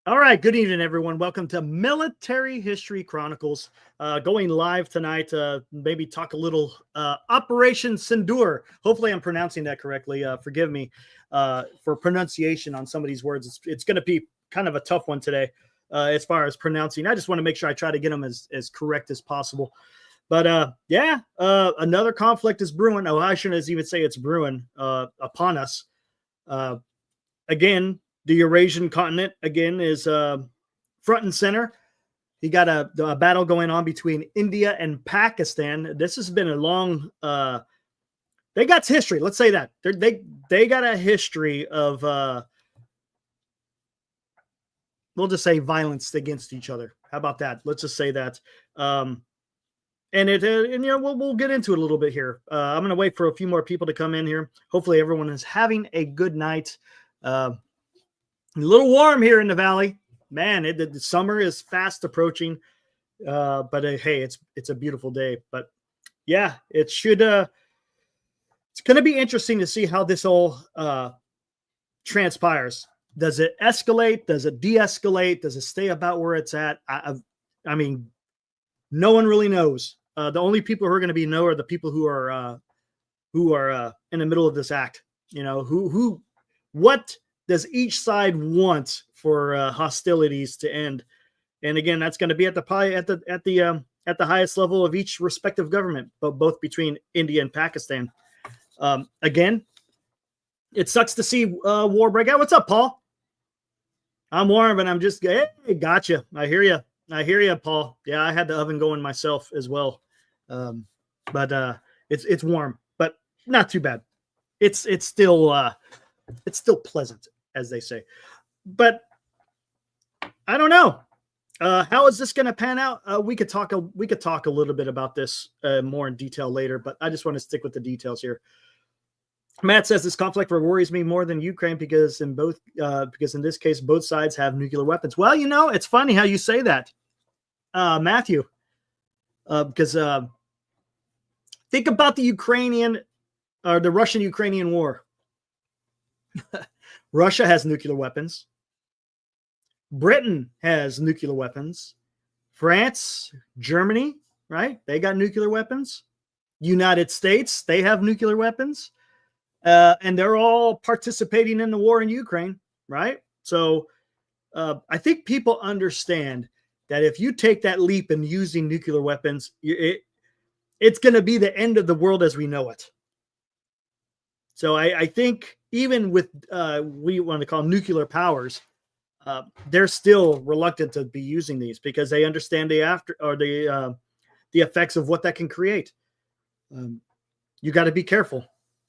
All right, good evening, everyone. Welcome to Military History Chronicles. Going live tonight. Maybe talk a little Operation Sindoor. Hopefully, I'm pronouncing that correctly. Forgive me for pronunciation on some of these words. It's going to be kind of a tough one today as far as pronouncing. I just want to make sure I try to get them as correct as possible. But another conflict is brewing. Oh, I shouldn't even say it's brewing upon us. Again, the Eurasian continent again is front and center. You got a battle going on between India and Pakistan. This has been a long. They got history. Let's say that they got a history of. We'll just say violence against each other. How about that? Let's just say that. And we'll get into it a little bit here. I'm gonna wait for a few more people to come in here. Hopefully, everyone is having a good night. A little warm here in the valley, man. The summer is fast approaching, but hey, it's a beautiful day. But yeah, it should. It's going to be interesting to see how this all transpires. Does it escalate? Does it de-escalate? Does it stay about where it's at? I mean, no one really knows. The only people who are going to know are the people who are in the middle of this act. You know, what does each side want for hostilities to end? And again, that's going to be at the highest level of each respective government, but both between India and Pakistan. Again, it sucks to see war break out. What's up, Paul? I'm warm, and I'm just hey, gotcha. I hear you, Paul. Yeah, I had the oven going myself as well, but it's warm, but not too bad. It's still pleasant, as they say. But I don't know. How is this going to pan out? We could talk a little bit about this more in detail later, but I just want to stick with the details here. Matt says this conflict worries me more than Ukraine because in this case both sides have nuclear weapons. Well, you know, it's funny how you say that, Matthew, because think about the Russian-Ukrainian war. Russia has nuclear weapons. Britain has nuclear weapons. France, Germany, right? They got nuclear weapons. United States, they have nuclear weapons. And they're all participating in the war in Ukraine, right? So I think people understand that if you take that leap in using nuclear weapons, it's going to be the end of the world as we know it. So I think even with we want to call nuclear powers, they're still reluctant to be using these because they understand the effects of what that can create. You got to be careful.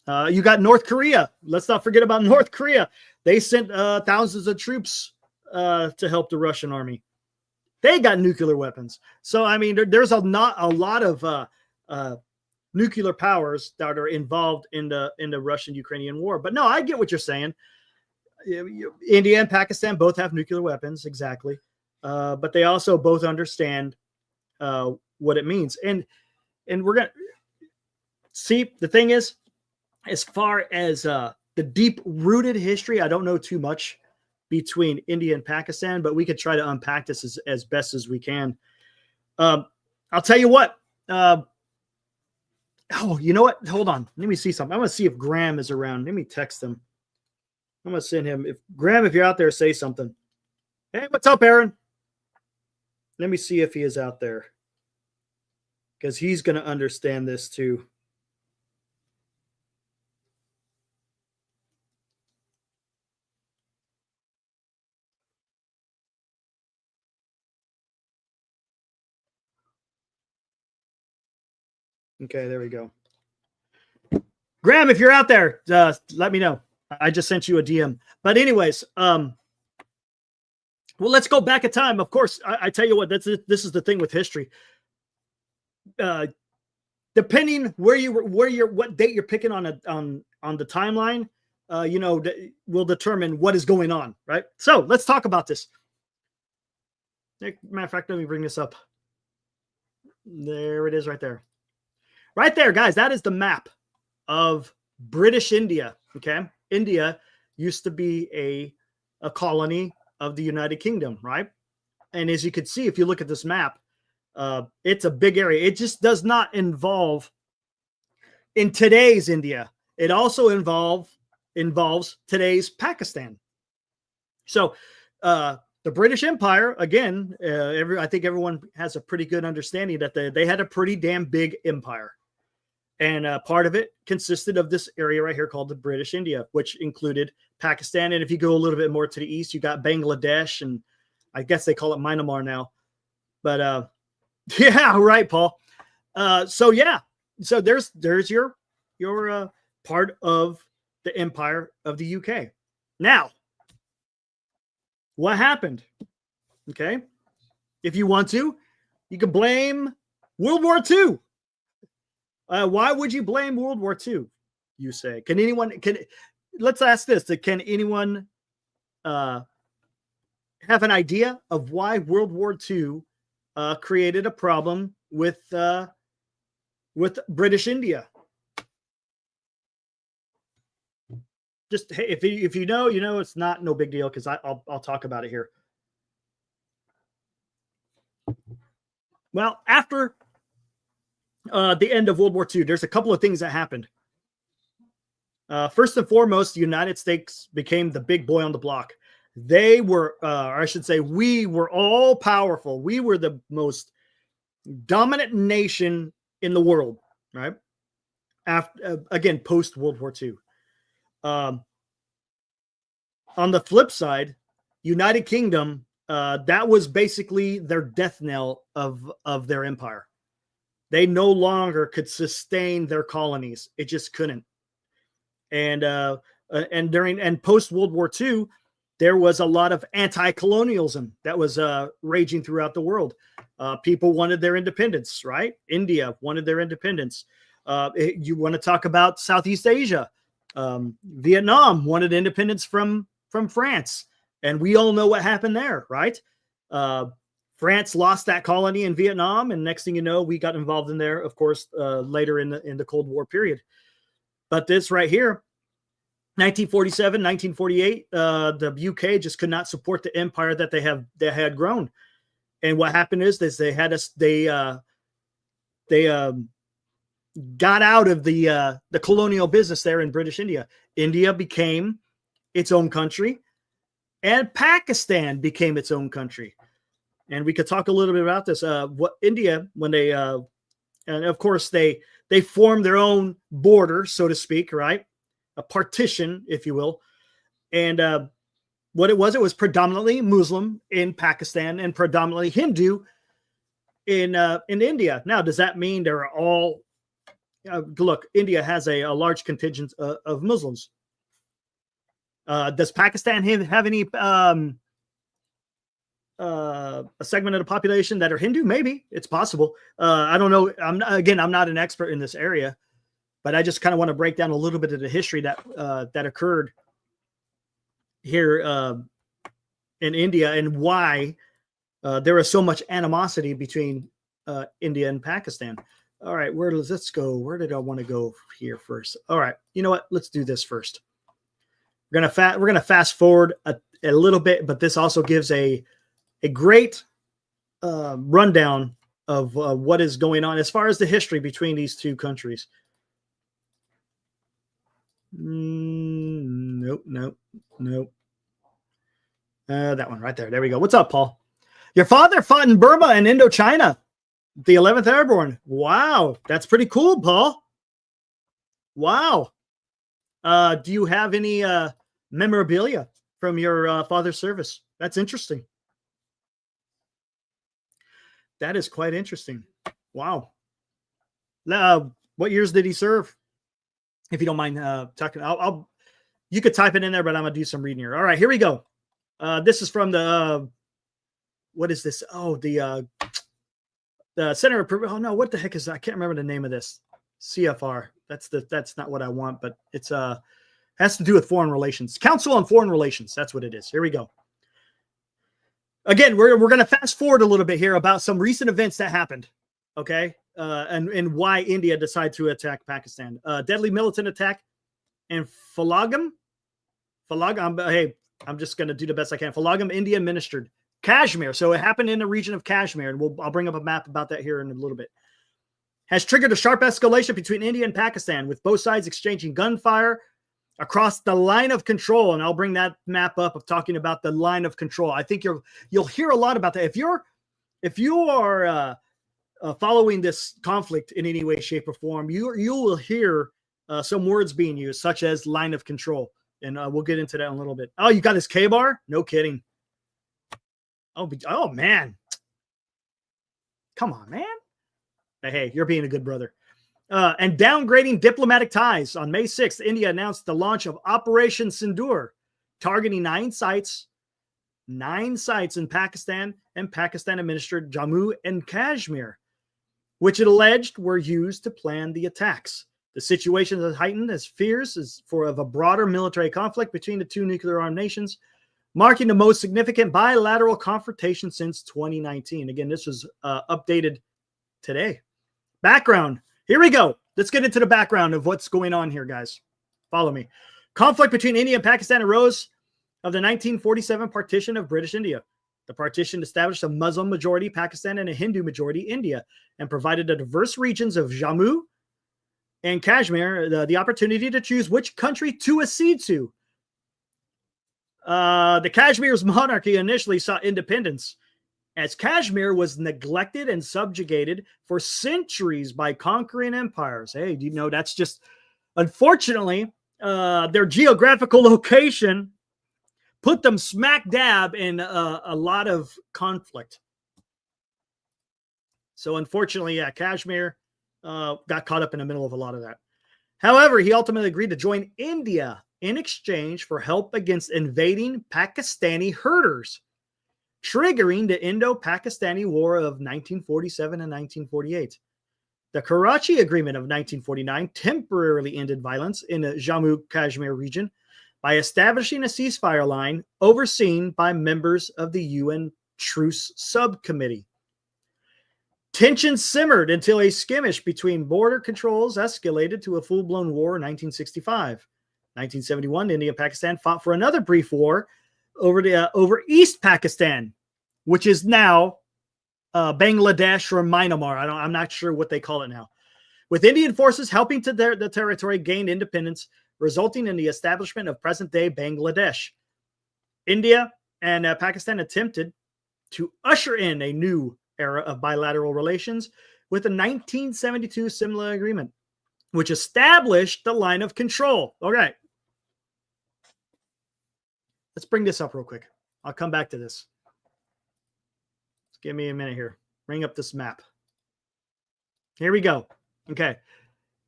You got North Korea. Let's not forget about North Korea. They sent thousands of troops to help the Russian army. They got nuclear weapons. So I mean, there's not a lot of nuclear powers that are involved in the Russian-Ukrainian war. But no, I get what you're saying. India and Pakistan both have nuclear weapons, exactly. But they also both understand what it means. And we're going to see, the thing is, as far as the deep-rooted history, I don't know too much between India and Pakistan, but we could try to unpack this as best as we can. I'll tell you what. Oh, you know what? Hold on. Let me see something. I want to see if Graham is around. Let me text him. I'm going to send him. Graham, if you're out there, say something. Hey, what's up, Aaron? Let me see if he is out there. Because he's going to understand this too. Okay, there we go. Graham, if you're out there, let me know. I just sent you a DM. But anyways, well, let's go back in time. Of course, I tell you what, this is the thing with history. Depending what date you're picking on the timeline, will determine what is going on, right? So let's talk about this. Matter of fact, let me bring this up. There it is, right there. Right there, guys. That is the map of British India. Okay, India used to be a colony of the United Kingdom, right? And as you can see, if you look at this map, it's a big area. It just does not involve in today's India. It also involves today's Pakistan. So the British Empire, again, I think everyone has a pretty good understanding that they had a pretty damn big empire. And part of it consisted of this area right here called the British India, which included Pakistan. And if you go a little bit more to the east, you got Bangladesh, and I guess they call it Myanmar now. But yeah, right, Paul. So there's your part of the empire of the UK. Now, what happened? Okay, if you want to, you can blame World War II. Why would you blame World War II? You say? Let's ask this: can anyone have an idea of why World War II created a problem with British India? Just hey, if you know, it's not no big deal, because I'll talk about it here. Well, after the end of World War II, there's a couple of things that happened. First and foremost, the United States became the big boy on the block. They were, or I should say, we were all powerful. We were the most dominant nation in the world, right? After, again, post World War II. On the flip side, United Kingdom, that was basically their death knell of their empire. They no longer could sustain their colonies. It just couldn't. And post World War II, there was a lot of anti-colonialism that was raging throughout the world. People wanted their independence, right? India wanted their independence. You want to talk about Southeast Asia. Vietnam wanted independence from France. And we all know what happened there, right? France lost that colony in Vietnam. And next thing you know, we got involved in there, of course, later in the Cold War period. But this right here, 1947, 1948, the UK just could not support the empire that they had grown. And what happened is they got out of the colonial business there in British India. India became its own country, and Pakistan became its own country. And we could talk a little bit about this. What India, when they and of course they formed their own border, so to speak, right? A partition, if you will. And what it was predominantly Muslim in Pakistan and predominantly Hindu in India. Now, does that mean they're all? Look, India has a large contingent of Muslims. Does Pakistan have any a segment of the population that are Hindu? Maybe. It's possible. I don't know. I'm not an expert in this area, but I just kind of want to break down a little bit of the history that occurred here in India, and why there is so much animosity between India and Pakistan. All right, let's go. Where did I want to go here first? All right, you know what? Let's do this first. We're gonna fast forward a little bit, but this also gives a great rundown of what is going on as far as the history between these two countries. Nope. That one right there. There we go. What's up, Paul? Your father fought in Burma and Indochina, the 11th Airborne. Wow, that's pretty cool, Paul. Wow. Do you have any memorabilia from your father's service? That's interesting. That is quite interesting. Wow. What years did he serve? If you don't mind talking, you could type it in there, but I'm gonna do some reading here. All right, here we go. This is from the what is this? Oh, the Center of oh no, what the heck is that? I can't remember the name of this. CFR. That's not what I want, but it's has to do with foreign relations. Council on Foreign Relations. That's what it is. Here we go. Again, we're going to fast forward a little bit here about some recent events that happened. Okay. And why India decided to attack Pakistan. Deadly militant attack in Falagam. Hey, I'm just going to do the best I can. Phalagam, India administered. Kashmir. So it happened in the region of Kashmir, and I'll bring up a map about that here in a little bit. Has triggered a sharp escalation between India and Pakistan, with both sides exchanging gunfire across the line of control. And I'll bring that map up of talking about the line of control. I think you'll hear a lot about that. If you are following this conflict in any way, shape, or form, you will hear some words being used, such as line of control. And we'll get into that in a little bit. Oh, you got his K-bar? No kidding. Oh, man. Come on, man. Hey, you're being a good brother. And downgrading diplomatic ties. On May 6th, India announced the launch of Operation Sindoor, targeting 9 sites in Pakistan and Pakistan-administered Jammu and Kashmir, which it alleged were used to plan the attacks. The situation has heightened as fears of a broader military conflict between the two nuclear-armed nations, marking the most significant bilateral confrontation since 2019. Again, this was updated today. Background. Here we go. Let's get into the background of what's going on here, guys. Follow me. Conflict between India and Pakistan arose of the 1947 partition of British India. The partition established a Muslim-majority Pakistan and a Hindu-majority India, and provided the diverse regions of Jammu and Kashmir the opportunity to choose which country to accede to. The Kashmir's monarchy initially sought independence, as Kashmir was neglected and subjugated for centuries by conquering empires. Hey, do you know that's just, unfortunately, their geographical location put them smack dab in a lot of conflict. So unfortunately, yeah, Kashmir got caught up in the middle of a lot of that. However, he ultimately agreed to join India in exchange for help against invading Pakistani herders, triggering the Indo-Pakistani War of 1947 and 1948. The Karachi Agreement of 1949 temporarily ended violence in the Jammu-Kashmir region by establishing a ceasefire line overseen by members of the UN Truce Subcommittee. Tensions simmered until a skirmish between border controls escalated to a full-blown war in 1965. 1971, India and Pakistan fought for another brief war over East Pakistan, which is now Bangladesh or Myanmar. I'm not sure what they call it now. With Indian forces helping the territory gain independence, resulting in the establishment of present-day Bangladesh. India and Pakistan attempted to usher in a new era of bilateral relations with the 1972 Simla Agreement, which established the line of control. All right. Let's bring this up real quick. I'll come back to this. Just give me a minute here. Bring up this map. Here we go. Okay.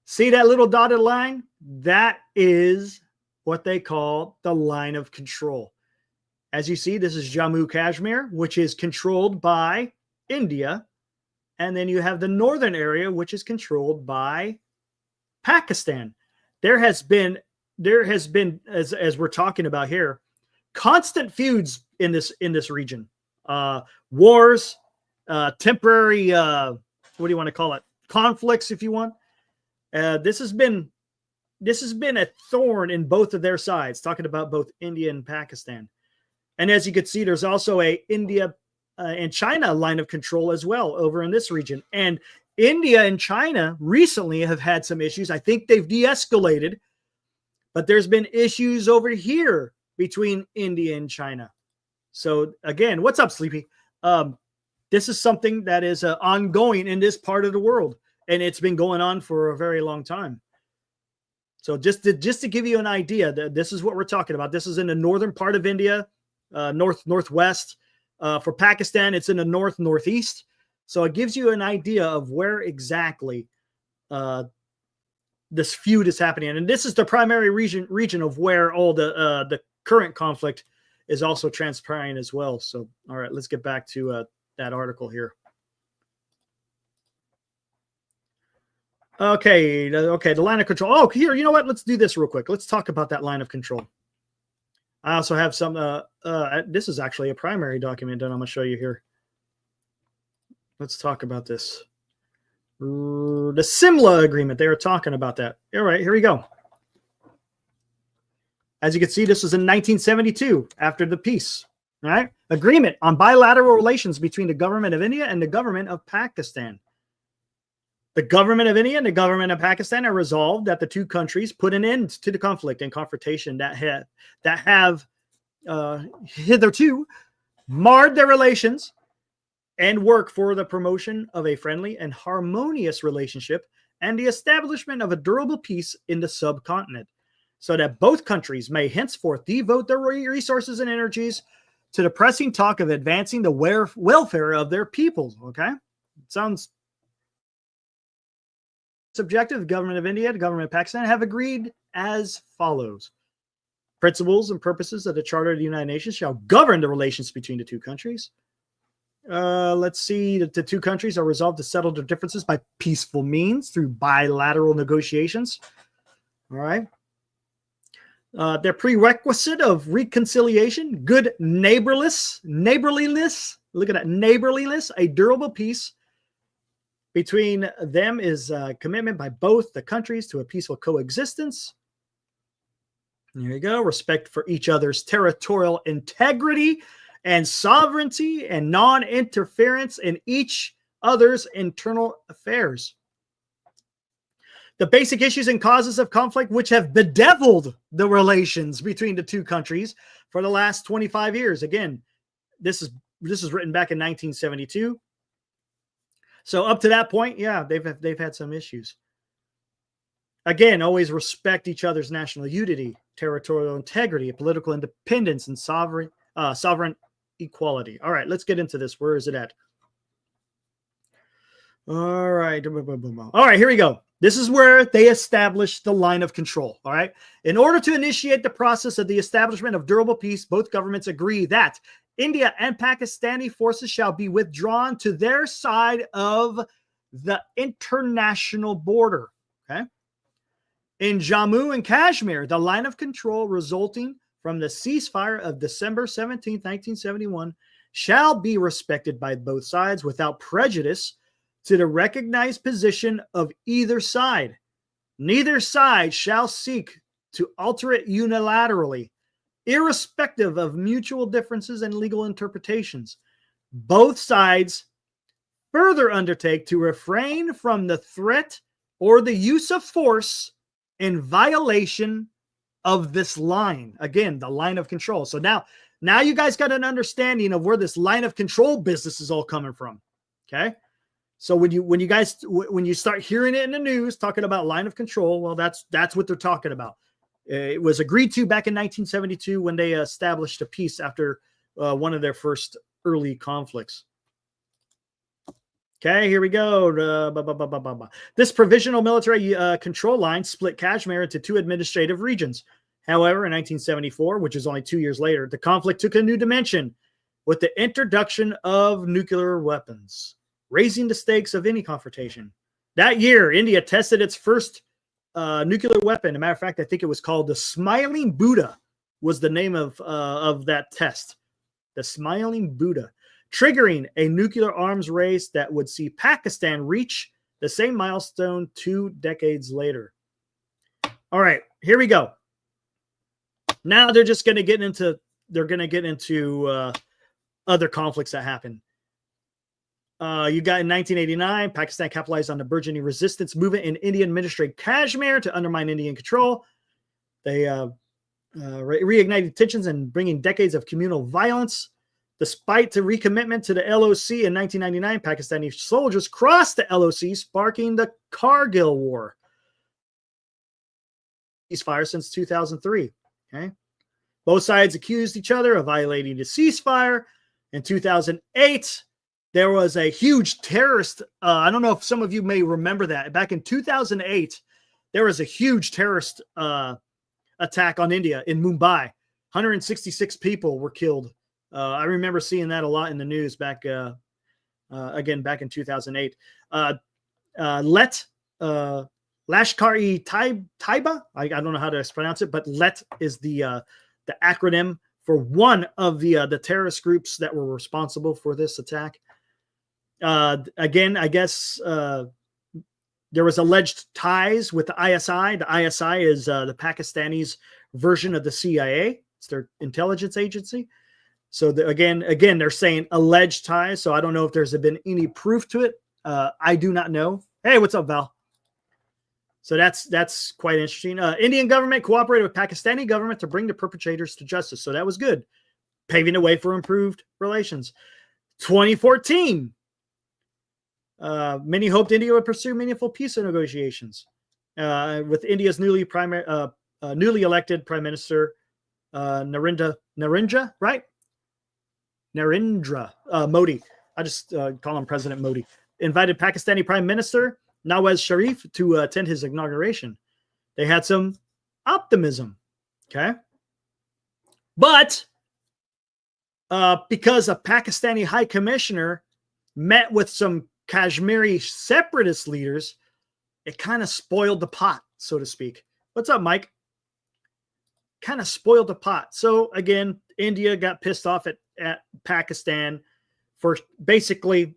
See that little dotted line? That is what they call the line of control. As you see, this is Jammu Kashmir, which is controlled by India. And then you have the northern area, which is controlled by Pakistan. There has been, as we're talking about here, constant feuds in this region. Wars, temporary, what do you want to call it? Conflicts, if you want. This has been a thorn in both of their sides, talking about both India and Pakistan. And as you can see, there's also a India and China line of control as well over in this region. And India and China recently have had some issues. I think they've de-escalated, but there's been issues over here between India and China. So again, what's up, Sleepy? This is something that is ongoing in this part of the world, and it's been going on for a very long time. So just to give you an idea, this is what we're talking about. This is in the northern part of India, northwest. For Pakistan, it's in the northeast. So it gives you an idea of where exactly this feud is happening. And this is the primary region of where all the current conflict is also transpiring as well. So, all right, let's get back to that article here. Okay, the line of control. Oh, here, you know what? Let's do this real quick. Let's talk about that line of control. I also have some, this is actually a primary document that I'm going to show you here. Let's talk about this. The Simla Agreement, they were talking about that. All right, here we go. As you can see, this was in 1972 after the peace. All right. Agreement on bilateral relations between the government of India and the government of Pakistan. The government of India and the government of Pakistan are resolved that the two countries put an end to the conflict and confrontation that have hitherto marred their relations and work for the promotion of a friendly and harmonious relationship and the establishment of a durable peace in the subcontinent, so that both countries may henceforth devote their resources and energies to the pressing talk of advancing the welfare of their peoples. Okay? Sounds subjective. The government of India, the government of Pakistan have agreed as follows. Principles and purposes of the Charter of the United Nations shall govern the relations between the two countries. Let's see. The two countries are resolved to settle their differences by peaceful means through bilateral negotiations. All right. Their prerequisite of reconciliation, good neighborliness. Look at that, neighborliness. A durable peace between them is a commitment by both the countries to a peaceful coexistence. There you go. Respect for each other's territorial integrity and sovereignty and non-interference in each other's internal affairs. The basic issues and causes of conflict which have bedeviled the relations between the two countries for the last 25 years. Again, this is written back in 1972. So up to that point, yeah, they've had some issues. Again, always respect each other's national unity, territorial integrity, political independence, and sovereign equality. All right, let's get into this. Where is it at? All right. All right, here we go. This is where they established the line of control. All right. In order to initiate the process of the establishment of durable peace, both governments agree that India and Pakistani forces shall be withdrawn to their side of the international border. Okay. In Jammu and Kashmir, the line of control resulting from the ceasefire of December 17, 1971, shall be respected by both sides without prejudice to the recognized position of either side. Neither side shall seek to alter it unilaterally, irrespective of mutual differences and legal interpretations. Both sides further undertake to refrain from the threat or the use of force in violation of this line. Again, the line of control. So now you guys got an understanding of where this line of control business is all coming from. Okay. So when you start hearing it in the news talking about line of control, well, that's what they're talking about. It was agreed to back in 1972 when they established a peace after one of their first early conflicts. Okay, here we go. This provisional military control line split Kashmir into two administrative regions. However, in 1974, which is only 2 years later, the conflict took a new dimension with the introduction of nuclear weapons, raising the stakes of any confrontation. That year, India tested its first nuclear weapon. As a matter of fact, I think it was called the Smiling Buddha was the name of that test. The Smiling Buddha, triggering a nuclear arms race that would see Pakistan reach the same milestone 2 decades later. All right, here we go. Now they're just going to get into other conflicts that happen. You got in 1989, Pakistan capitalized on the burgeoning resistance movement in Indian-administered Kashmir to undermine Indian control. They reignited tensions and bringing decades of communal violence. Despite the recommitment to the LOC in 1999, Pakistani soldiers crossed the LOC, sparking the Kargil War. Ceasefire since 2003. Okay, both sides accused each other of violating the ceasefire. In 2008, there was a huge terrorist. I don't know if some of you may remember that. Back in 2008, there was a huge terrorist attack on India in Mumbai. 166 people were killed. I remember seeing that a lot in the news back in 2008. Lashkar-e-Taiba. I don't know how to pronounce it, but LET is the acronym for one of the terrorist groups that were responsible for this attack. Again, I guess there was alleged ties with the ISI. The ISI is the Pakistanis version of the CIA. It's their intelligence agency. So again, they're saying alleged ties. So I don't know if there's been any proof to it. I do not know. Hey, what's up, Val? So that's quite interesting. Indian government cooperated with Pakistani government to bring the perpetrators to justice. So that was good, paving the way for improved relations. 2014. Many hoped India would pursue meaningful peace negotiations with India's newly elected Prime Minister Narendra Modi. I just call him President Modi. Invited Pakistani Prime Minister Nawaz Sharif to attend his inauguration. They had some optimism, okay? But because a Pakistani high commissioner met with some Kashmiri separatist leaders, it kind of spoiled the pot, so to speak. What's up, Mike? Kind of spoiled the pot. So again, India got pissed off at Pakistan for basically,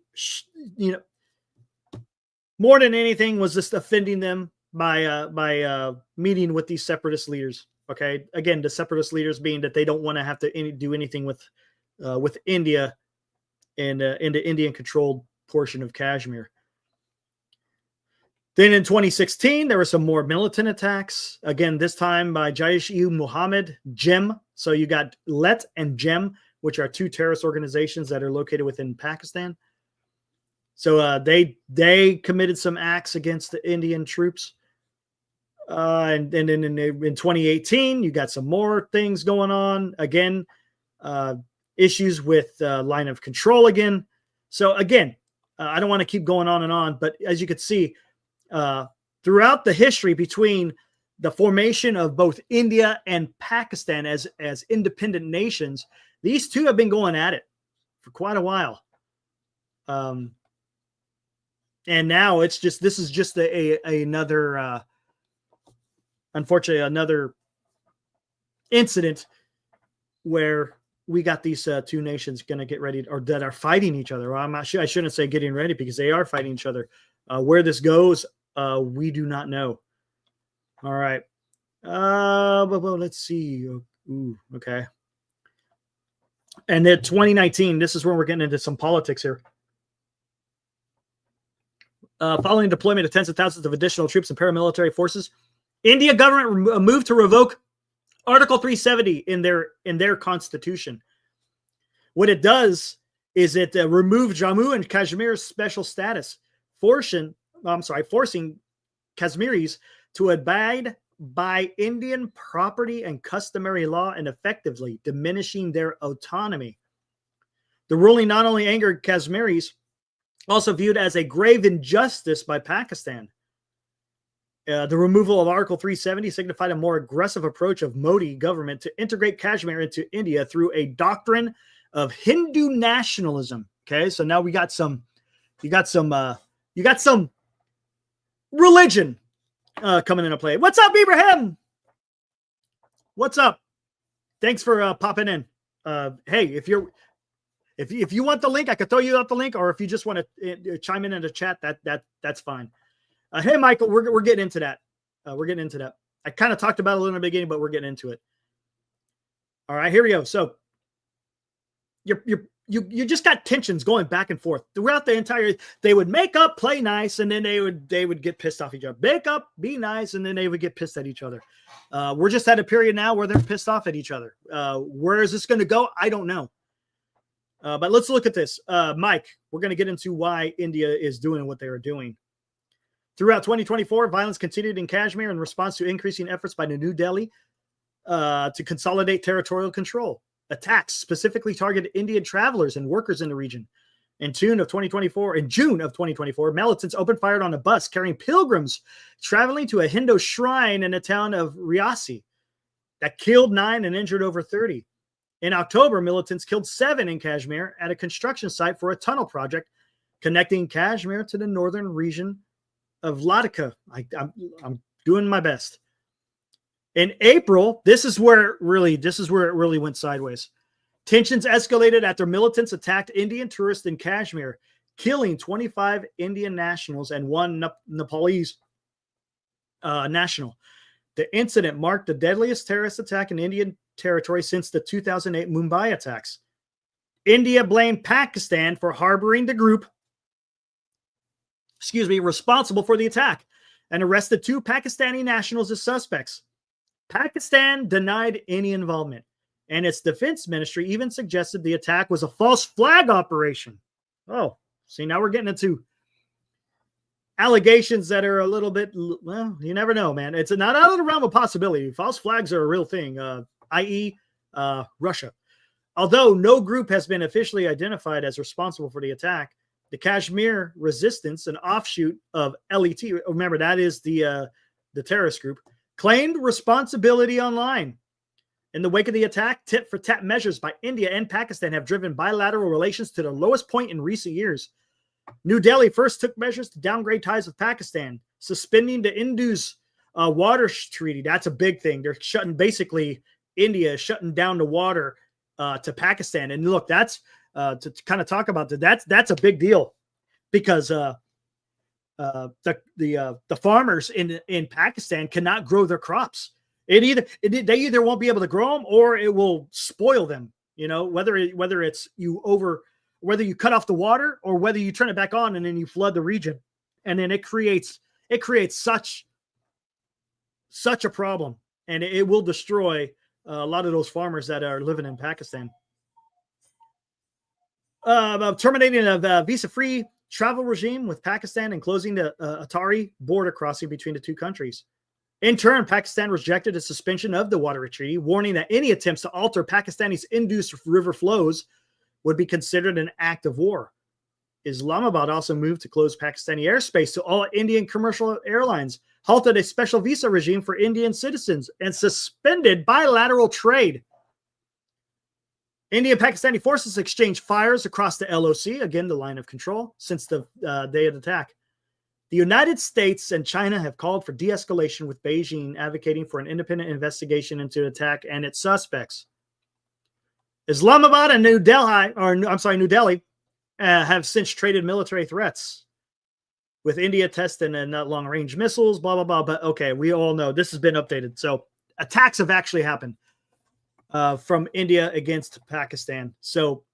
more than anything was just offending them by meeting with these separatist leaders. Okay, again, the separatist leaders being that they don't want to have to do anything with India and in the Indian-controlled portion of Kashmir. Then in 2016, there were some more militant attacks. Again, this time by Jaish-e-Muhammad, JEM. So you got LET and JEM, which are two terrorist organizations that are located within Pakistan. So they committed some acts against the Indian troops. And then in 2018, you got some more things going on. Again, issues with line of control again. So again, I don't want to keep going on and on, but as you could see, throughout the history between the formation of both India and Pakistan as independent nations, these two have been going at it for quite a while. And now this is just another, unfortunately, another incident where we got these two nations going to get ready, or that are fighting each other. Well, I shouldn't say getting ready, because they are fighting each other. Where this goes, we do not know. All right. Well, let's see. Ooh, okay. And then 2019, this is where we're getting into some politics here. Following deployment of tens of thousands of additional troops and paramilitary forces, India government moved to revoke Article 370 in their constitution. What it does is it removed Jammu and Kashmir's special status, forcing Kashmiris to abide by Indian property and customary law, and effectively diminishing their autonomy. The ruling not only angered Kashmiris, also viewed as a grave injustice by Pakistan. The removal of Article 370 signified a more aggressive approach of Modi government to integrate Kashmir into India through a doctrine of Hindu nationalism. Okay, so now you got some religion coming into play. What's up, Ibrahim? What's up? Thanks for popping in. Hey, if you want the link, I could throw you out the link, or if you just want to chime in the chat, that's fine. Hey, Michael, we're getting into that. We're getting into that. I kind of talked about it a little in the beginning, but we're getting into it. All right, here we go. So you just got tensions going back and forth throughout the entire. They would make up, play nice, and then they would get pissed off each other. Make up, be nice, and then they would get pissed at each other. We're just at a period now where they're pissed off at each other. Where is this going to go? I don't know. But let's look at this. Mike, we're going to get into why India is doing what they are doing. Throughout 2024, violence continued in Kashmir in response to increasing efforts by New Delhi to consolidate territorial control. Attacks specifically targeted Indian travelers and workers in the region. In June of 2024, militants opened fire on a bus carrying pilgrims traveling to a Hindu shrine in the town of Riasi that killed 9 and injured over 30. In October, militants killed 7 in Kashmir at a construction site for a tunnel project connecting Kashmir to the northern region of Ladakh. I'm doing my best. In April, this is where it really went sideways. Tensions escalated after militants attacked Indian tourists in Kashmir, killing 25 Indian nationals and 1 Nepalese national. The incident marked the deadliest terrorist attack in Indian territory since the 2008 Mumbai attacks. India blamed Pakistan for harboring the group, responsible for the attack, and arrested 2 Pakistani nationals as suspects. Pakistan denied any involvement, and its defense ministry even suggested the attack was a false flag operation. Oh, see, now we're getting into allegations that are a little bit, well, you never know, man. It's not out of the realm of possibility. False flags are a real thing, i.e., Russia. Although no group has been officially identified as responsible for the attack, the Kashmir Resistance, an offshoot of LET, remember that is the terrorist group, claimed responsibility online. In the wake of the attack, tit-for-tat measures by India and Pakistan have driven bilateral relations to the lowest point in recent years. New Delhi first took measures to downgrade ties with Pakistan, suspending the Indus water treaty. That's a big thing. They're India is shutting down the water to Pakistan. And look, that's to kind of talk about that's a big deal because the farmers in Pakistan cannot grow their crops. They either won't be able to grow them or it will spoil them. You know, whether you cut off the water or whether you turn it back on and then you flood the region, and then it creates such a problem, and it will destroy a lot of those farmers that are living in Pakistan. Terminating a visa-free travel regime with Pakistan and closing the Atari border crossing between the two countries. In turn, Pakistan rejected a suspension of the water treaty, warning that any attempts to alter Pakistani's Indus River flows would be considered an act of war. Islamabad also moved to close Pakistani airspace to all Indian commercial airlines, halted a special visa regime for Indian citizens, and suspended bilateral trade. Indian and Pakistani forces exchanged fires across the LOC, again, the line of control, since the day of the attack. The United States and China have called for de-escalation, with Beijing advocating for an independent investigation into the attack and its suspects. Islamabad and New Delhi have since traded military threats, with India testing long-range missiles, blah, blah, blah. But okay, we all know this has been updated. So attacks have actually happened from India against Pakistan. So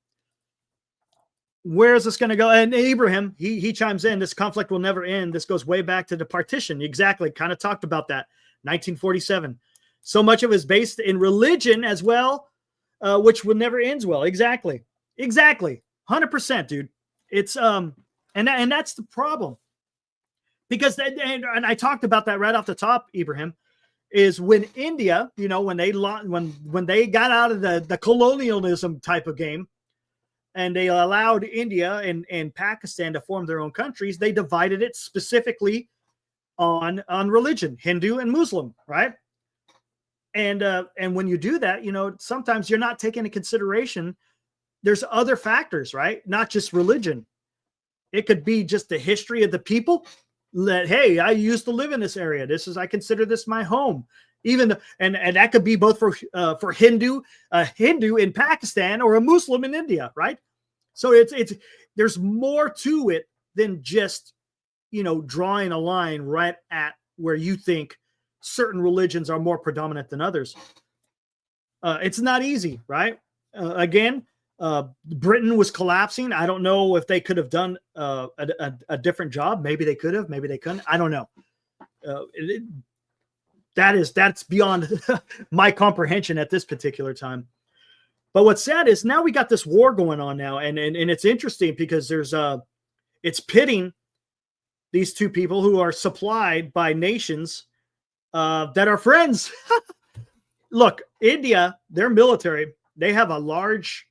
where is this going to go? And Ibrahim, he chimes in, this conflict will never end. This goes way back to the partition. Exactly. Kind of talked about that. 1947. So much of it is based in religion as well, which will never ends well. Exactly. 100%, dude. It's, and that's the problem. Because, and I talked about that right off the top, Ibrahim, is when India, you know, when they got out of the colonialism type of game, and they allowed India and Pakistan to form their own countries, they divided it specifically on religion, Hindu and Muslim, right? And when you do that, you know, sometimes you're not taking into consideration there's other factors, right? Not just religion. It could be just the history of the people. That, hey, I used to live in this area. I consider this my home. And that could be both for Hindu in Pakistan or a Muslim in India, right? So there's more to it than just, you know, drawing a line right at where you think certain religions are more predominant than others. It's not easy, right? Again, Britain was collapsing. I don't know if they could have done a different job. Maybe they could have, maybe they couldn't. I don't know. That's beyond my comprehension at this particular time. But what's sad is now we got this war going on now, and it's interesting because it's pitting these two people who are supplied by nations that are friends. Look, India, their military, they have a large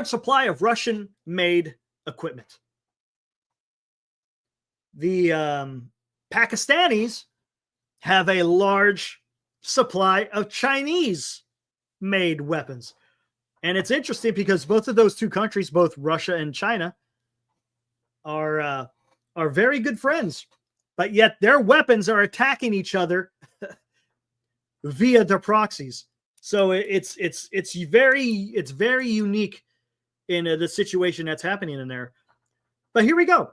supply of Russian-made equipment. The Pakistanis have a large supply of Chinese-made weapons. And it's interesting because both of those two countries, both Russia and China, are very good friends. But yet their weapons are attacking each other via their proxies. So it's very unique in the situation that's happening in there. But here we go.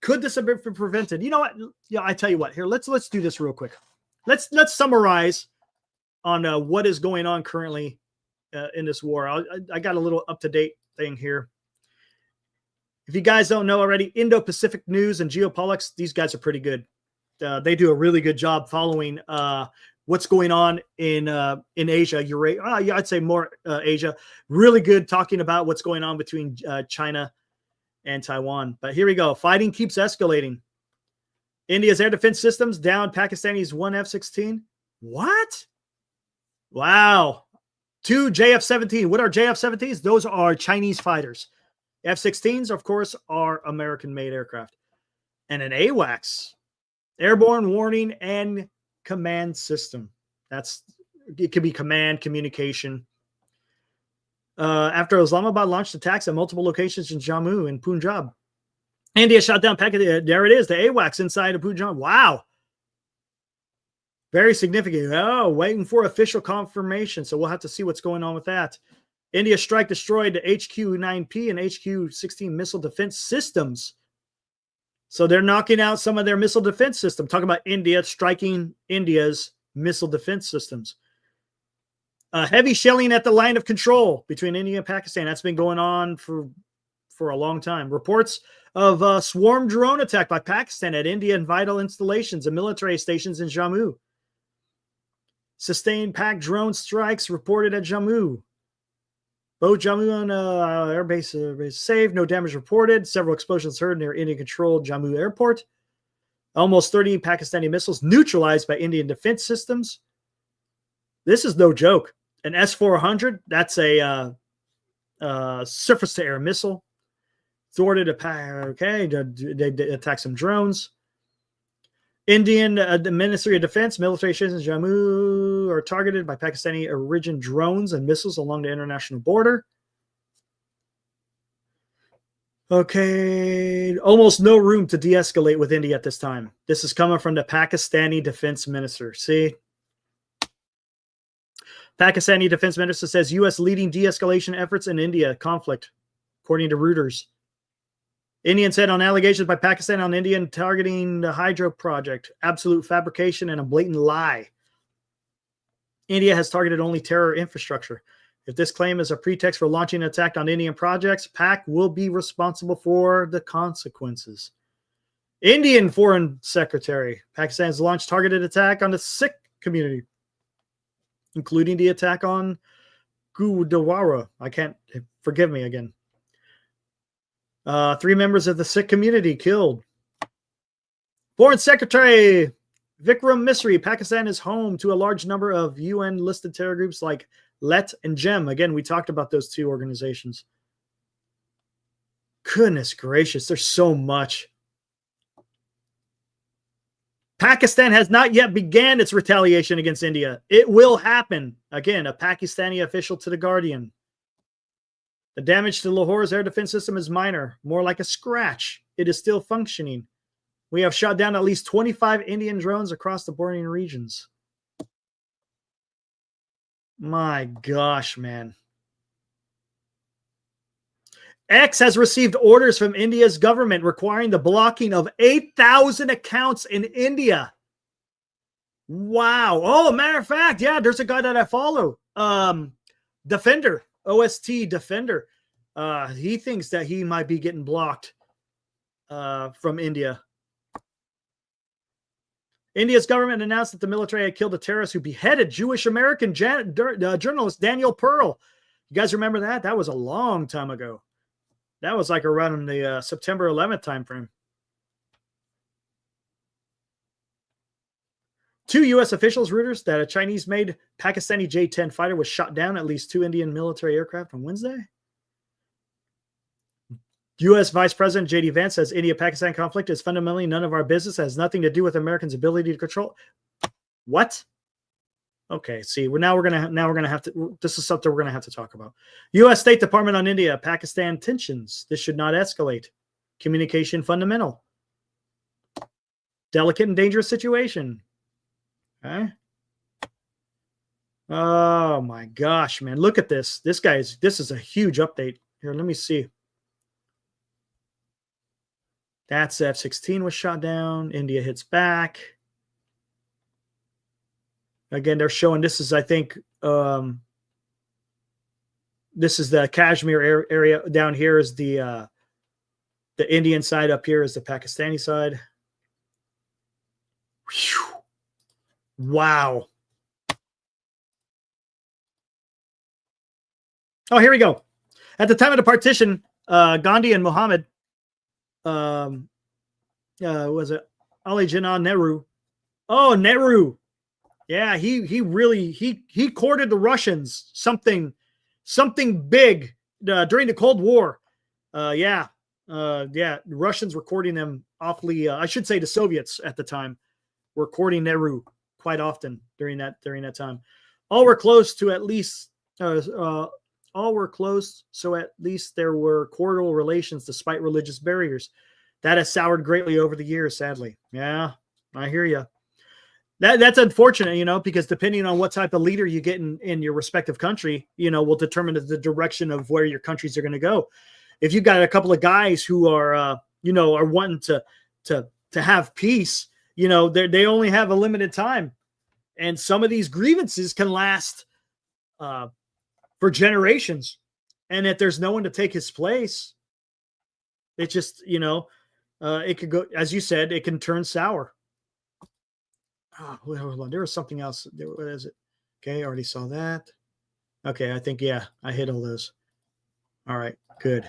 Could this have been prevented? You know what? Yeah, I tell you what. Here, let's do this real quick. Let's summarize on what is going on currently in this war. I got a little up-to-date thing here. If you guys don't know already, Indo-Pacific News and Geopolitics, these guys are pretty good. They do a really good job following what's going on in Asia. I'd say more Asia. Really good talking about what's going on between China and Taiwan. But here we go. Fighting keeps escalating. India's air defense systems down Pakistani's one F-16. What? Wow. 2 JF-17. What are JF-17s? Those are Chinese fighters. F-16s, of course, are American-made aircraft. And an AWACS, airborne warning and command system. It could be command, communication. After Islamabad launched attacks at multiple locations in Jammu and Punjab, India shot down Pakistan. There it is, the AWACS inside of Punjab. Wow. Very significant. Oh, waiting for official confirmation. So we'll have to see what's going on with that. India strike destroyed the HQ-9P and HQ-16 missile defense systems. So they're knocking out some of their missile defense system. Talking about India striking India's missile defense systems. Heavy shelling at the line of control between India and Pakistan. That's been going on for a long time. Reports of a swarm drone attack by Pakistan at Indian vital installations and military stations in Jammu. Sustained Pak drone strikes reported at Jammu. Both Jammu and airbase are safe. No damage reported. Several explosions heard near Indian-controlled Jammu airport. Almost 30 Pakistani missiles neutralized by Indian defense systems. This is no joke. An S-400, that's a surface-to-air missile. Thwarted they attacked some drones. Indian the Ministry of Defense military stations in Jammu are targeted by Pakistani origin drones and missiles along the international border. Okay, almost no room to de-escalate with India at this time. This is coming from the Pakistani defense minister. See? Pakistani defense minister says U.S. leading de-escalation efforts in India conflict, according to Reuters. Indian said on allegations by Pakistan on India targeting the hydro project, absolute fabrication and a blatant lie. India has targeted only terror infrastructure. If this claim is a pretext for launching an attack on Indian projects, Pak will be responsible for the consequences. Indian Foreign Secretary, Pakistan has launched targeted attack on the Sikh community, including the attack on Gurdwara. Forgive me again. 3 members of the Sikh community killed. Foreign Secretary Vikram Misri, Pakistan is home to a large number of UN-listed terror groups like LET and GEM. Again, we talked about those 2 organizations. Goodness gracious, there's so much. Pakistan has not yet began its retaliation against India. It will happen. Again, a Pakistani official to The Guardian. The damage to Lahore's air defense system is minor, more like a scratch. It is still functioning. We have shot down at least 25 Indian drones across the bordering regions. My gosh, man. X has received orders from India's government requiring the blocking of 8,000 accounts in India. Wow. Oh, matter of fact, yeah, there's a guy that I follow. Defender. OST Defender. He thinks that he might be getting blocked from India. India's government announced that the military had killed a terrorist who beheaded Jewish-American journalist Daniel Pearl. You guys remember that? That was a long time ago. That was like around the September 11th timeframe. 2 U.S. officials, Reuters, that a Chinese-made Pakistani J-10 fighter was shot down at least 2 Indian military aircraft on Wednesday. U.S. Vice President J.D. Vance says India-Pakistan conflict is fundamentally none of our business. It has nothing to do with Americans' ability to control. What? Okay, see, we're gonna have to. This is something we're gonna have to talk about. U.S. State Department on India-Pakistan tensions. This should not escalate. Communication fundamental. Delicate and dangerous situation. Okay. Oh my gosh, man. Look at this. This is a huge update. Here, let me see. That's F-16 was shot down. India hits back. Again, they're showing this is, I think, this is the Kashmir area. Down here is the Indian side. Up here is the Pakistani side. Whew. Wow. Oh, here we go. At the time of the partition, Gandhi and Muhammad, was it Ali Jinnah Nehru? Oh, Nehru. Yeah, he courted the Russians something big during the Cold War. Yeah, the Russians were courting them awfully. I should say the Soviets at the time were courting Nehru quite often during that time. All were close to at least. All were close, so at least there were cordial relations despite religious barriers. That has soured greatly over the years, sadly. Yeah, I hear you. That's unfortunate, because depending on what type of leader you get in your respective country, will determine the direction of where your countries are going to go. If you've got a couple of guys who are, are wanting to have peace, they only have a limited time, and some of these grievances can last for generations. And if there's no one to take his place, it just, it could go, as you said, it can turn sour. Oh, hold on. There was something else. What is it? Okay, I already saw that. Okay, I think, yeah, I hit all those. All right, good.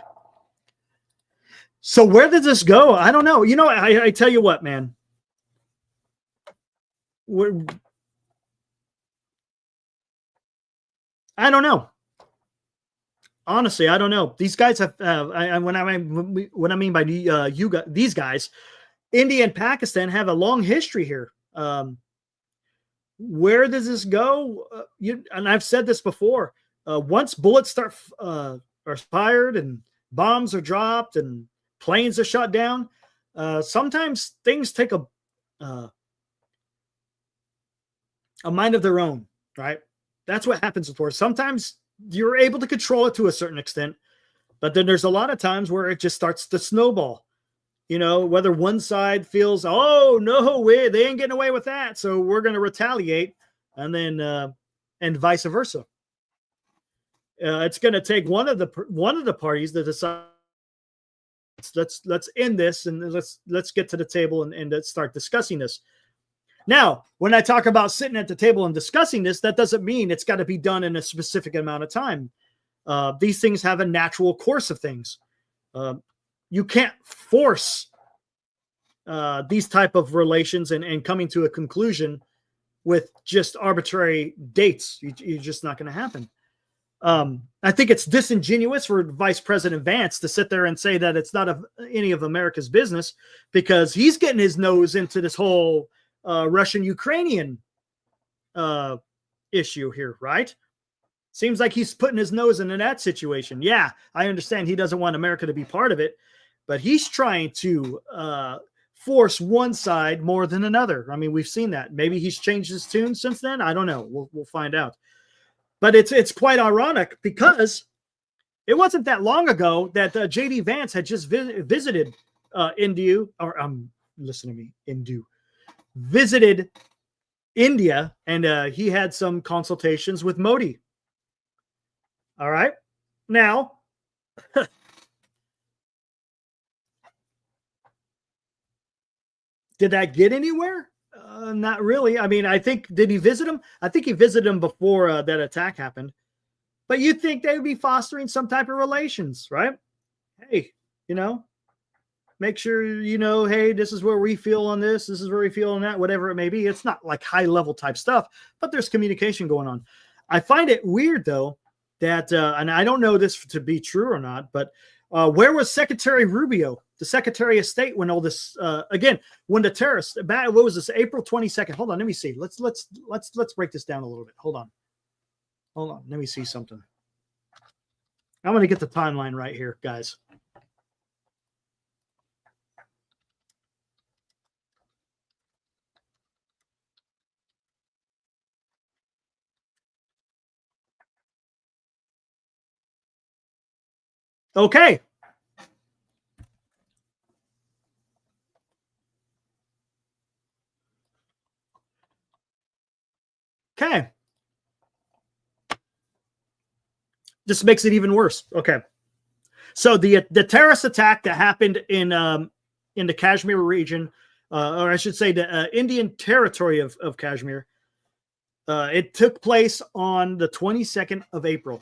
So where did this go? I don't know. I tell you what, man. I don't know. Honestly, I don't know. These guys have, what I mean by these guys, India and Pakistan have a long history here. Where does this go? And I've said this before. Once bullets are fired and bombs are dropped and planes are shot down, sometimes things take a mind of their own, right? That's what happens before. Sometimes you're able to control it to a certain extent, but then there's a lot of times where it just starts to snowball. Whether one side feels, oh no, they ain't getting away with that, so we're going to retaliate, and then and vice versa. It's going to take one of the parties to decide. Let's end this and let's get to the table and let's start discussing this. Now, when I talk about sitting at the table and discussing this, that doesn't mean it's got to be done in a specific amount of time. These things have a natural course of things. You can't force these type of relations and coming to a conclusion with just arbitrary dates. You're just not going to happen. I think it's disingenuous for Vice President Vance to sit there and say that it's not any of America's business, because he's getting his nose into this whole Russian-Ukrainian issue here, right? Seems like he's putting his nose into that situation. Yeah, I understand he doesn't want America to be part of it, but he's trying to force one side more than another. I mean, we've seen that. Maybe he's changed his tune since then. I don't know. We'll find out. But it's quite ironic, because it wasn't that long ago that J.D. Vance had just visited India, or listen to me, visited India, and he had some consultations with Modi. All right. Now, did that get anywhere? Not really. I mean, did he visit him? I think he visited him before that attack happened. But you'd think they would be fostering some type of relations, right? Hey, make sure, hey, this is where we feel on this. This is where we feel on that, whatever it may be. It's not like high level type stuff, but there's communication going on. I find it weird, though, that, and I don't know this to be true or not, but where was Secretary Rubio, the Secretary of State, when all this, again, when the terrorists, what was this, April 22nd? Hold on, let me see. Let's break this down a little bit. Hold on, let me see something. I'm going to get the timeline right here, guys. Okay. Okay. This makes it even worse. Okay. So the terrorist attack that happened in the Kashmir region, or I should say the Indian territory of Kashmir, it took place on the 22nd of April.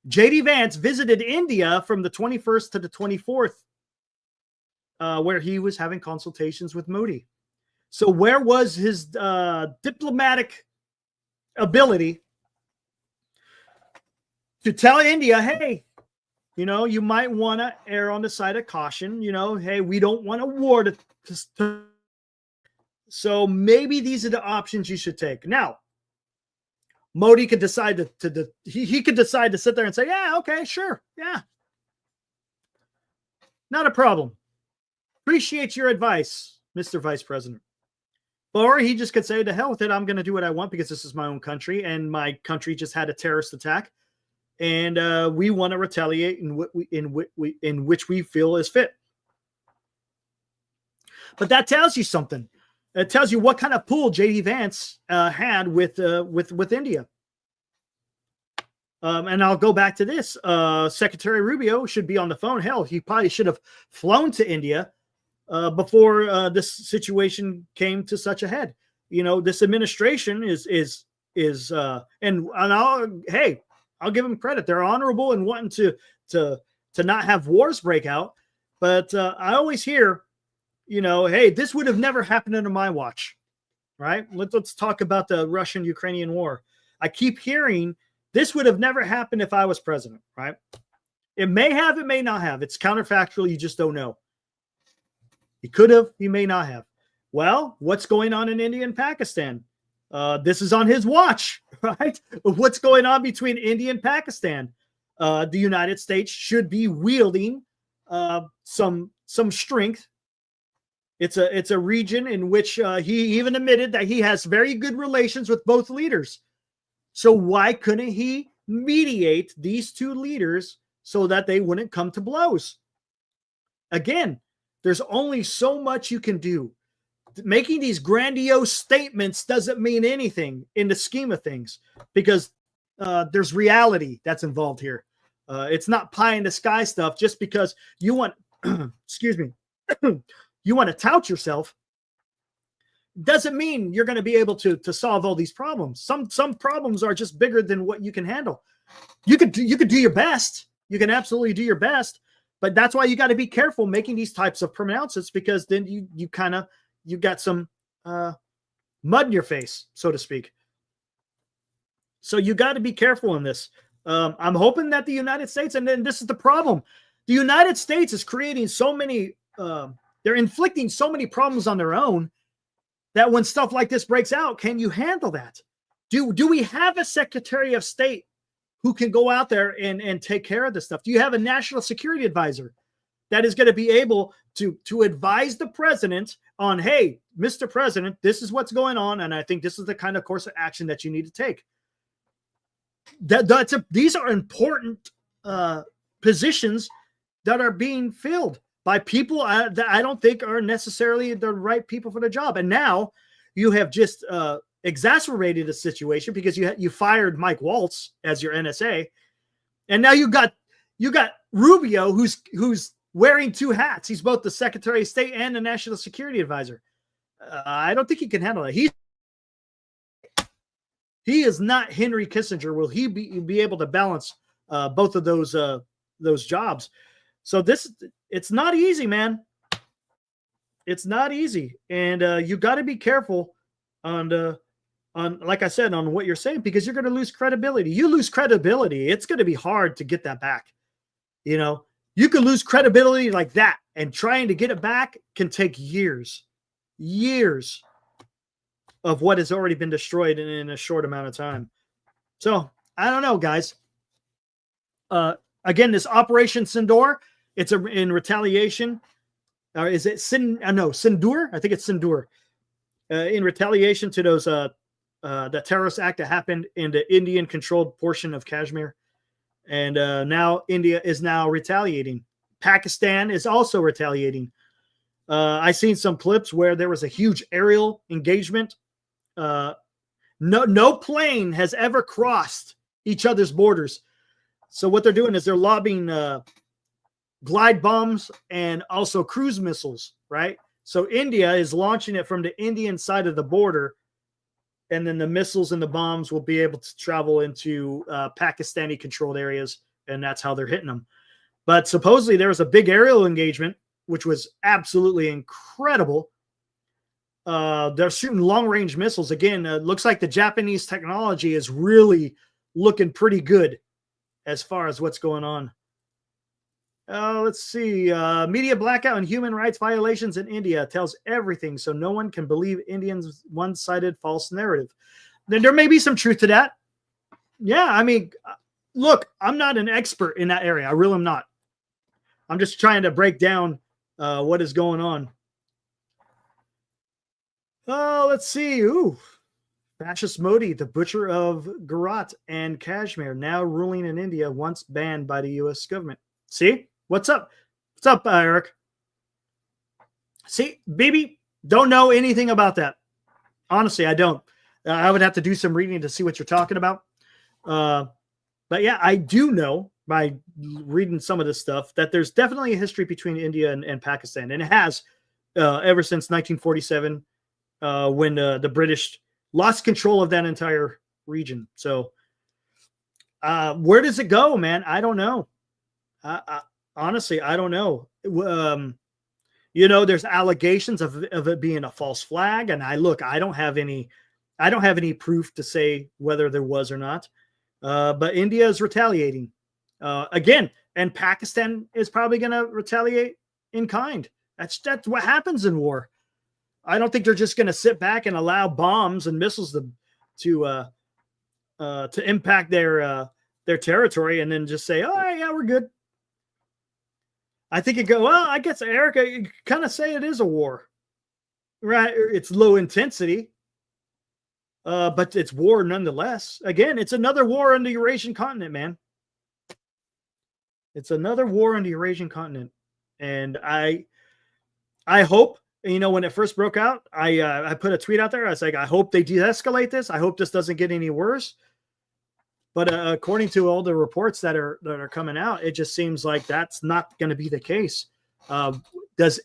J.D. Vance visited India from the 21st to the 24th, where he was having consultations with Modi. So where was his diplomatic ability to tell India, hey, you know, you might want to err on the side of caution. You know, hey, we don't want a war to. So maybe these are the options you should take. Now, Modi could decide he could decide to sit there and say, yeah, okay, sure. Yeah. Not a problem. Appreciate your advice, Mr. Vice President. Or he just could say, to hell with it. I'm going to do what I want because this is my own country and my country just had a terrorist attack. And we want to retaliate in which we feel is fit. But that tells you something. It tells you what kind of pull J.D. Vance had with India. And I'll go back to this. Secretary Rubio should be on the phone. Hell, he probably should have flown to India before this situation came to such a head. You know, this administration is and I'll give them credit. They're honorable and wanting to not have wars break out. But I always hear, you know, hey, this would have never happened under my watch, right? Let's talk about the Russian-Ukrainian war. I keep hearing this would have never happened if I was president, right? It may have, it may not have. It's counterfactual. You just don't know. He could have, he may not have. Well, what's going on in India and Pakistan? This is on his watch, right? What's going on between India and Pakistan? The United States should be wielding some strength. It's a region in which he even admitted that he has very good relations with both leaders. So why couldn't he mediate these two leaders so that they wouldn't come to blows? Again, there's only so much you can do. Making these grandiose statements doesn't mean anything in the scheme of things because there's reality that's involved here. It's not pie in the sky stuff just because you want, excuse me, you want to tout yourself. Doesn't mean you're going to be able to solve all these problems. Some problems are just bigger than what you can handle. You could do your best. You can absolutely do your best, but that's why you got to be careful making these types of pronouncements because then you got some mud in your face, so to speak. So you got to be careful in this. I'm hoping that the United States, and then this is the problem, the United States is creating so many, they're inflicting so many problems on their own that when stuff like this breaks out, can you handle that? Do we have a Secretary of State who can go out there and take care of this stuff? Do you have a national security advisor that is going to be able to advise the president on, hey, Mr. President, this is what's going on, and I think this is the kind of course of action that you need to take? These are important positions that are being filled by people that I don't think are necessarily the right people for the job. And now you have just exacerbated the situation because you fired Mike Waltz as your NSA, and now you got Rubio who's wearing two hats. He's both the Secretary of State and the National Security Advisor. I don't think he can handle it. He is not Henry Kissinger. Will he be able to balance both of those jobs? So it's not easy, man. It's not easy, and you got to be careful on like I said, on what you're saying, because you're going to lose credibility. You lose credibility, it's going to be hard to get that back. You know, you could lose credibility like that, and trying to get it back can take years of what has already been destroyed in a short amount of time. So I don't know, guys. Again, this Operation Sindoor, it's in retaliation. Or is it Sindoor? I think it's Sindoor. In retaliation to those the terrorist act that happened in the Indian-controlled portion of Kashmir. And now India is now retaliating. Pakistan is also retaliating. I seen some clips where there was a huge aerial engagement No plane has ever crossed each other's borders. So what they're doing is they're lobbing glide bombs and also cruise missiles, right? So India is launching it from the Indian side of the border, and then the missiles and the bombs will be able to travel into Pakistani controlled areas, and that's how they're hitting them. But supposedly there was a big aerial engagement, which was absolutely incredible. They're shooting long range missiles. Again, looks like the Japanese technology is really looking pretty good as far as what's going on. Let's see. Media blackout and human rights violations in India tells everything, so no one can believe Indians' one-sided false narrative. Then there may be some truth to that. Yeah, I mean, look, I'm not an expert in that area. I really am not. I'm just trying to break down what is going on. Let's see. Ooh, Fascist Modi, the butcher of Gujarat and Kashmir, now ruling in India, once banned by the U.S. government. See? What's up? What's up, Eric? See, baby, don't know anything about that. Honestly, I don't. I would have to do some reading to see what you're talking about. But yeah, I do know by reading some of this stuff that there's definitely a history between India and Pakistan. And it has ever since 1947 when the British lost control of that entire region. So where does it go, man? I don't know. Honestly, I don't know. There's allegations of it being a false flag, and I don't have any proof to say whether there was or not. But India is retaliating again, and Pakistan is probably going to retaliate in kind. That's what happens in war. I don't think they're just going to sit back and allow bombs and missiles to impact their territory and then just say, "Oh yeah, we're good." I think it go, well, I guess, Erica, you kind of say it is a war, right? It's low intensity, but it's war nonetheless. Again, it's another war on the Eurasian continent, man. It's another war on the Eurasian continent. And I hope, when it first broke out, I put a tweet out there. I was like, I hope they de-escalate this. I hope this doesn't get any worse. But according to all the reports that are coming out, it just seems like that's not going to be the case. Does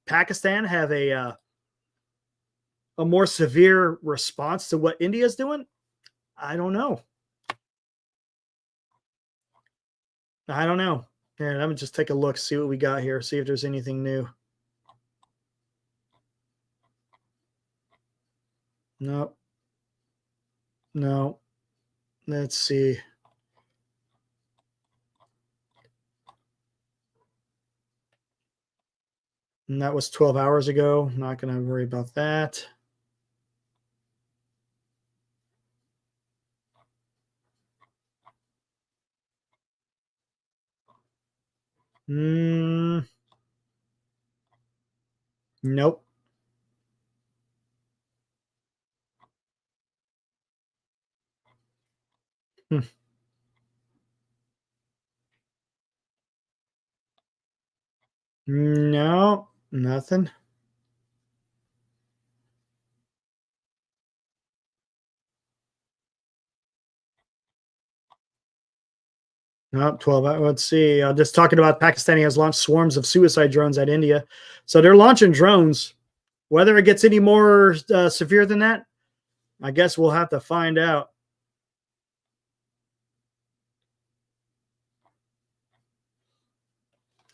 Pakistan have a more severe response to what India is doing? I don't know. Here, let me just take a look, see what we got here, see if there's anything new. No. Let's see. And that was 12 hours ago. Not going to worry about that. Nope. No, nothing. No, 12 hours. Let's see. Just talking about Pakistani has launched swarms of suicide drones at India. So they're launching drones. Whether it gets any more severe than that, I guess we'll have to find out.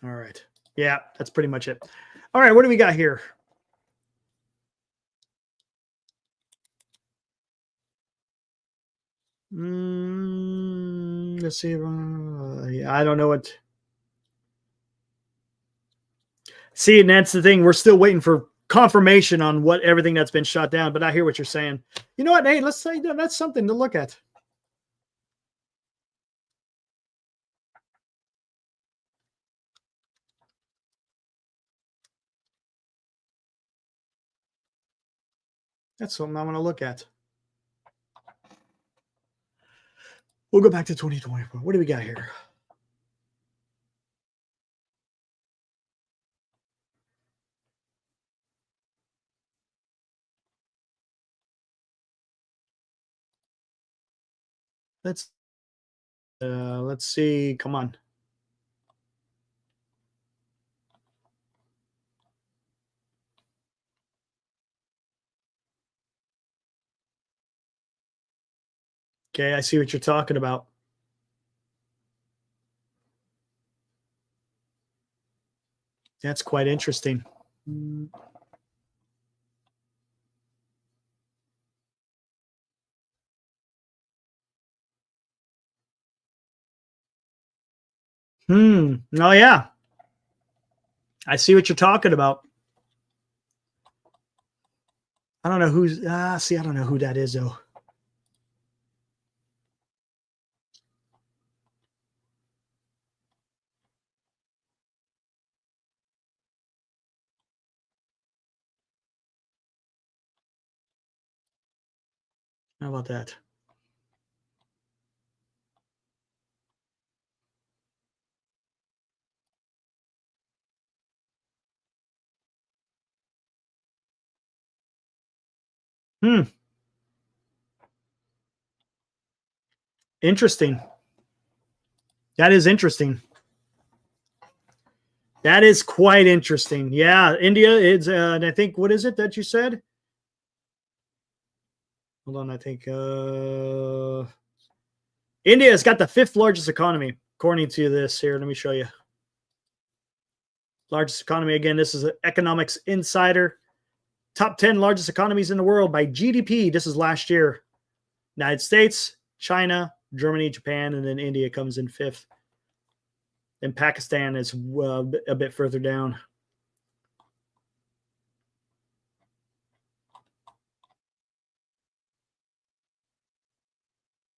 All right. Yeah, that's pretty much it. All right. What do we got here? Let's see. I don't know what. See, and that's the thing. We're still waiting for confirmation on what everything that's been shot down. But I hear what you're saying. You know what? Hey, let's say that's something to look at. That's something I want to look at. We'll go back to 2024. What do we got here? Let's see. Come on. Okay, I see what you're talking about. That's quite interesting. Oh yeah. I see what you're talking about. I don't know who's I don't know who that is though. How about that? Interesting. That is interesting. That is quite interesting. Yeah, India is, and I think, what is it that you said? Hold on, I think India has got the 5th largest economy, according to this here. Let me show you. Largest economy. Again, this is an Economics Insider. Top 10 largest economies in the world by GDP. This is last year. United States, China, Germany, Japan, and then India comes in 5th. And Pakistan is a bit further down.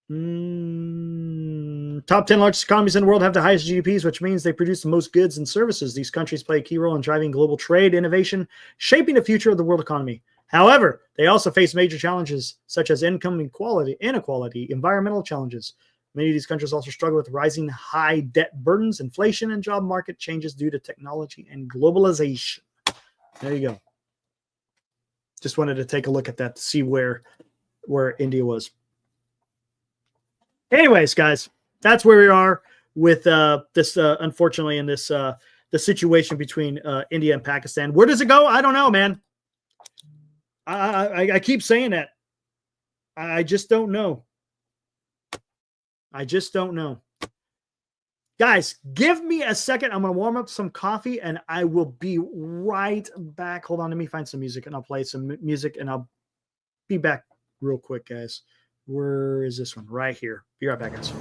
Top 10 largest economies in the world have the highest GDPs, which means they produce the most goods and services. These countries play a key role in driving global trade, innovation, shaping the future of the world economy. However, they also face major challenges such as income inequality, environmental challenges. Many of these countries also struggle with rising high debt burdens, inflation, and job market changes due to technology and globalization. There you go. Just wanted to take a look at that to see where India was. Anyways, guys, that's where we are with this, unfortunately, in this the situation between India and Pakistan. Where does it go? I don't know, man. I keep saying that. I just don't know. I just don't know. Guys, give me a second. I'm going to warm up some coffee, and I will be right back. Hold on. Let me find some music, and I'll play some music, and I'll be back real quick, guys. Where is this one? Right here. Be right back, guys.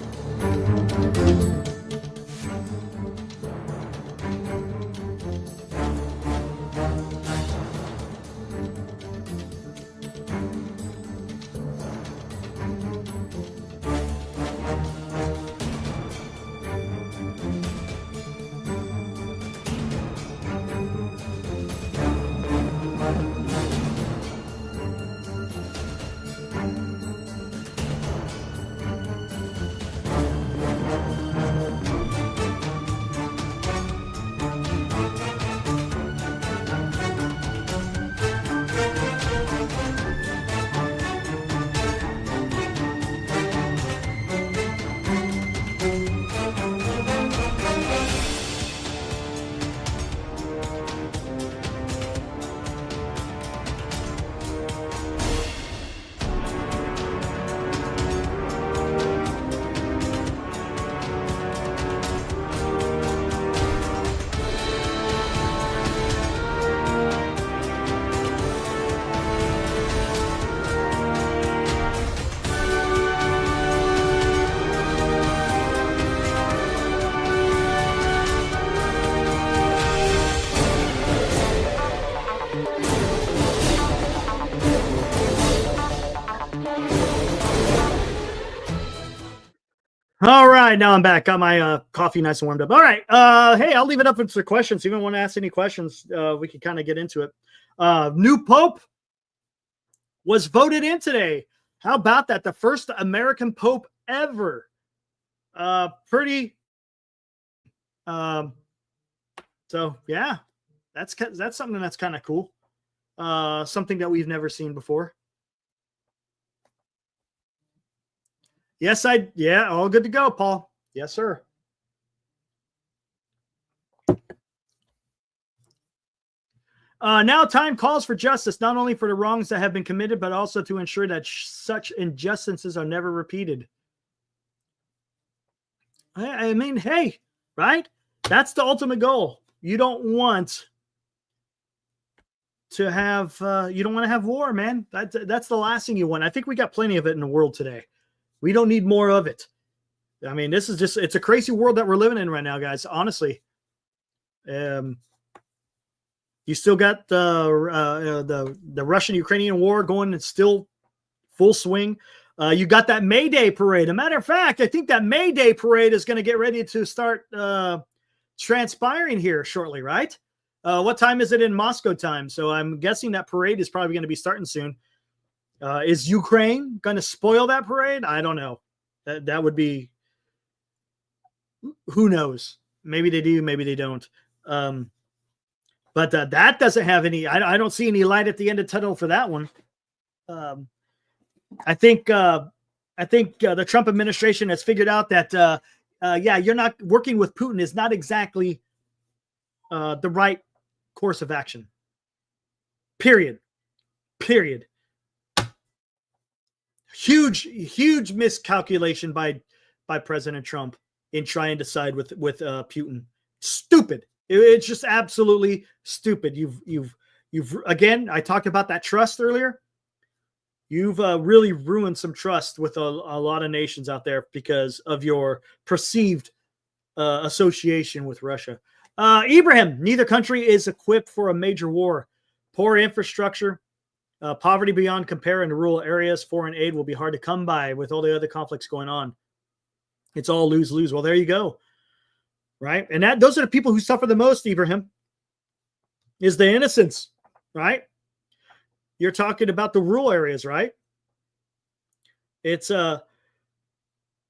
All right, now I'm back. Got my coffee nice and warmed up. All right. Hey, I'll leave it up for questions. If you want to ask any questions, we can kind of get into it. New Pope was voted in today. How about that? The first American Pope ever. Pretty. So yeah, that's something that's kind of cool. Something that we've never seen before. Yes, all good to go, Paul. Yes, sir. Now time calls for justice, not only for the wrongs that have been committed, but also to ensure that such injustices are never repeated. I mean, hey, right? That's the ultimate goal. You don't want to have war, man. That's the last thing you want. I think we got plenty of it in the world today. We don't need more of it. I mean, this is just, it's a crazy world that we're living in right now, guys. Honestly. You still got the Russian-Ukrainian war going. It's still full swing. You got that May Day parade. As a matter of fact, I think that May Day parade is going to get ready to start transpiring here shortly, right? What time is it in Moscow time? So I'm guessing that parade is probably going to be starting soon. Is Ukraine going to spoil that parade? I don't know. That would be, who knows? Maybe they do, maybe they don't. But that doesn't have any, I don't see any light at the end of the tunnel for that one. I think the Trump administration has figured out that, you're not working with Putin is not exactly the right course of action. Period. Huge miscalculation by President Trump in trying to side with Putin. Stupid. It's just absolutely stupid. You've again, I talked about that trust earlier. You've really ruined some trust with a lot of nations out there because of your perceived association with Russia. Ibrahim, neither country is equipped for a major war. Poor infrastructure, poverty beyond compare in the rural areas, foreign aid will be hard to come by with all the other conflicts going on. It's all lose-lose. Well, there you go. Right? And those are the people who suffer the most, Ibrahim, is the innocents, right? You're talking about the rural areas, right? It's, and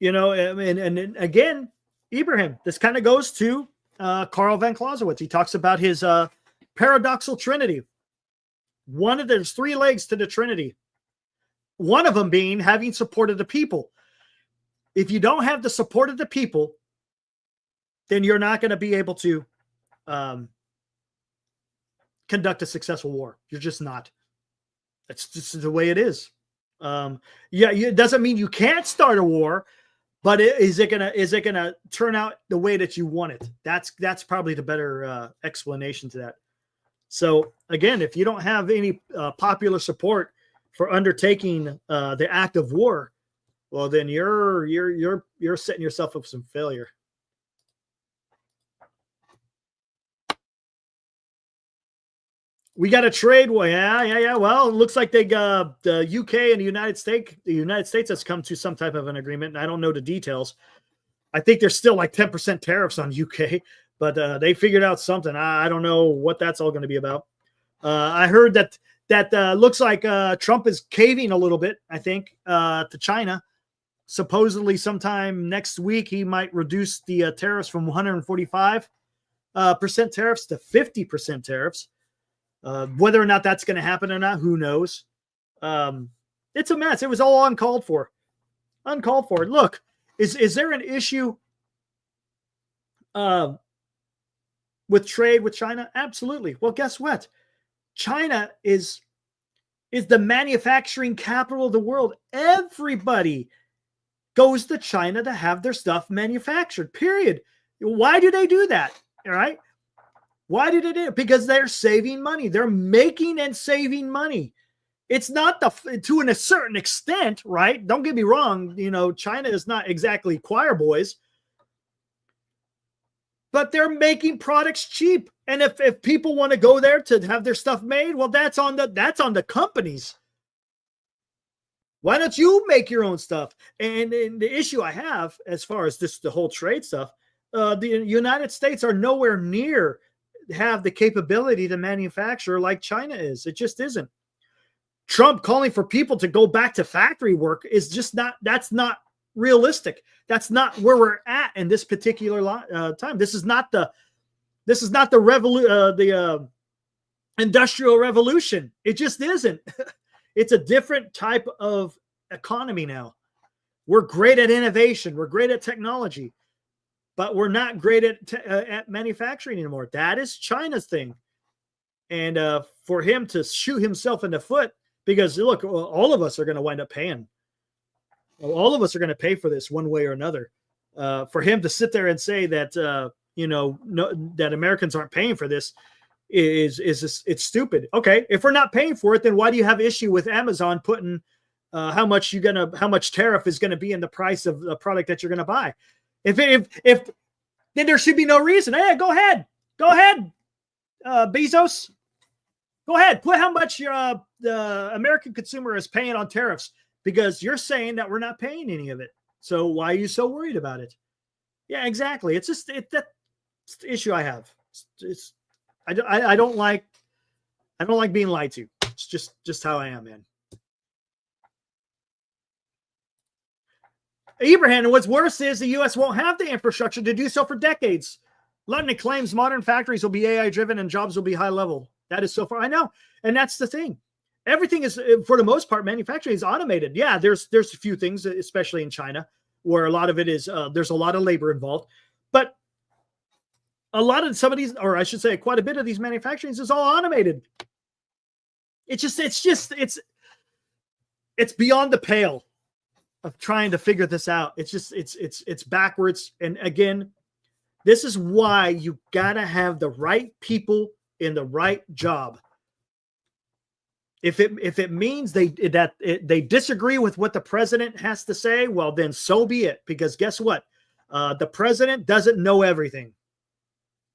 again, Ibrahim, this kind of goes to Karl van Clausewitz. He talks about his paradoxal trinity. There's three legs to the trinity. One of them being having support of the people. If you don't have the support of the people, then you're not going to be able to conduct a successful war. You're just not. That's just the way it is. It doesn't mean you can't start a war, but is it gonna turn out the way that you want it? That's probably the better explanation to that. So again, if you don't have any popular support for undertaking the act of war, well, then you're setting yourself up for some failure. We got a trade war. Yeah. Well, it looks like the UK and the United States has come to some type of an agreement. I don't know the details. I think there's still like 10% tariffs on UK, but they figured out something. I don't know what that's all going to be about. I heard that looks like Trump is caving a little bit, I think, to China. Supposedly sometime next week, he might reduce the tariffs from 145% tariffs to 50% tariffs. Whether or not that's going to happen or not, who knows? It's a mess. It was all uncalled for. Look, is there an issue with trade with China? Absolutely. Well, guess what? China is the manufacturing capital of the world. Everybody goes to China to have their stuff manufactured, period. Why do they do that? All right. Why did it do it? Because they're saving money. They're making and saving money. It's not to a certain extent, right? Don't get me wrong. China is not exactly choir boys, but they're making products cheap. And if people want to go there to have their stuff made, well, that's on the companies. Why don't you make your own stuff? And the issue I have as far as the whole trade stuff, the United States are nowhere near have the capability to manufacture like China is. It just isn't. Trump calling for people to go back to factory work is just that's not realistic. That's not where we're at in this particular time. This is not the industrial revolution. It just isn't. It's a different type of economy now. We're great at innovation. We're great at technology, but we're not great at manufacturing anymore. That is China's thing. And for him to shoot himself in the foot, because look, all of us are going to wind up paying. All of us are going to pay for this one way or another. For him to sit there and say that that Americans aren't paying for this is it's stupid. Okay, if we're not paying for it, then why do you have issue with Amazon putting how much tariff is going to be in the price of the product that you're going to buy? If then there should be no reason. Hey, go ahead, Bezos. Go ahead, put how much the American consumer is paying on tariffs, because you're saying that we're not paying any of it. So why are you so worried about it? Yeah, exactly. It's just that's the issue I have. I don't like being lied to. It's just how I am, man. Abraham, and what's worse is the U.S. won't have the infrastructure to do so for decades. London claims modern factories will be AI driven and jobs will be high level. That is so far. I know. And that's the thing. Everything is, for the most part, manufacturing is automated. Yeah, there's a few things, especially in China, where a lot of it is, there's a lot of labor involved. But a lot of some of these, or I should say quite a bit of these manufacturing is all automated. It's beyond the pale of trying to figure this out. It's backwards. And again, this is why you got to have the right people in the right job. If it means they disagree with what the president has to say, well, then so be it. Because guess what? The president doesn't know everything.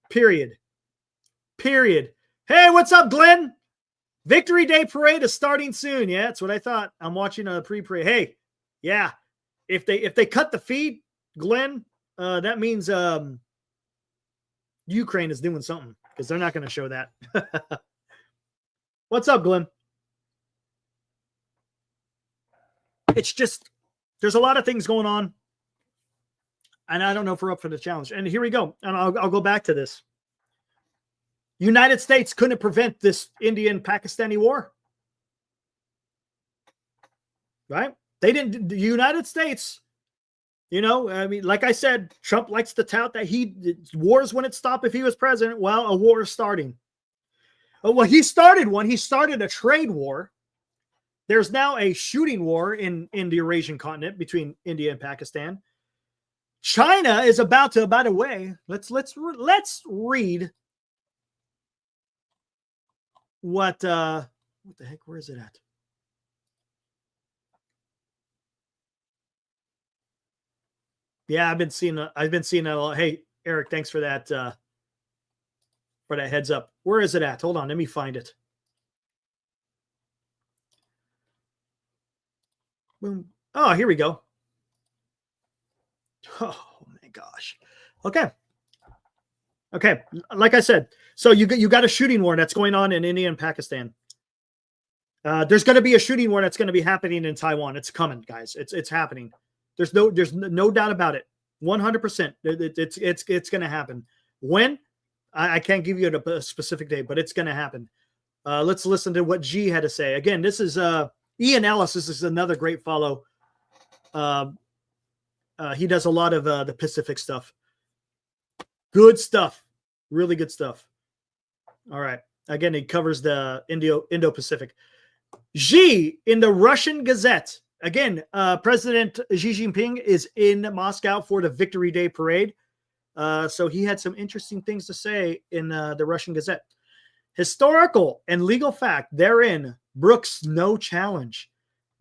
Period. Hey, what's up, Glenn? Victory Day Parade is starting soon. Yeah, that's what I thought. I'm watching a pre-parade. Hey, yeah. If they cut the feed, Glenn, that means Ukraine is doing something, because they're not going to show that. What's up, Glenn? It's just, there's a lot of things going on, and I don't know if we're up for the challenge. And here we go. And I'll go back to this. United States couldn't prevent this Indian-Pakistani war. Right? They didn't. The United States, I mean, like I said, Trump likes to tout that wars wouldn't stop if he was president. Well, a war is starting. Well, he started one. He started a trade war. There's now a shooting war in the Eurasian continent between India and Pakistan. China is about to, by the way, let's read what the heck, where is it at? Yeah, I've been seeing that a lot. Hey, Eric, thanks for that heads up. Where is it at? Hold on, let me find it. Boom. Oh, here we go. Oh my gosh. Okay. Like I said, so you got a shooting war that's going on in India and Pakistan. There's going to be a shooting war that's going to be happening in Taiwan. It's coming, guys. It's happening. There's no doubt about it. 100%. It's going to happen. When? I can't give you a specific date, but it's going to happen. Let's listen to what G had to say. Again, this is Ian Ellis. This is another great follow. He does a lot of the Pacific stuff. Good stuff. Really good stuff. All right. Again, he covers the Indo-Pacific. Xi in the Russian Gazette. Again, President Xi Jinping is in Moscow for the Victory Day Parade. So he had some interesting things to say in the Russian Gazette. Historical and legal fact therein brooks no challenge.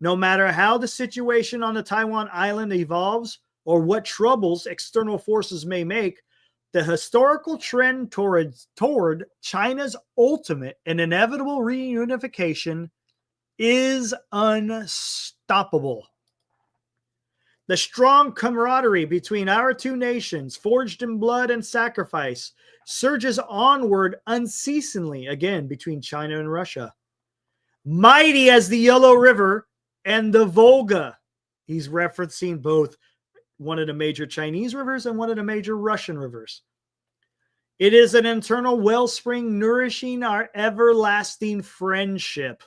No matter how the situation on the Taiwan island evolves or what troubles external forces may make, the historical trend toward China's ultimate and inevitable reunification is unstoppable. The strong camaraderie between our two nations, forged in blood and sacrifice, surges onward unceasingly, again, between China and Russia. Mighty as the Yellow River and the Volga. He's referencing both one of the major Chinese rivers and one of the major Russian rivers. It is an internal wellspring nourishing our everlasting friendship.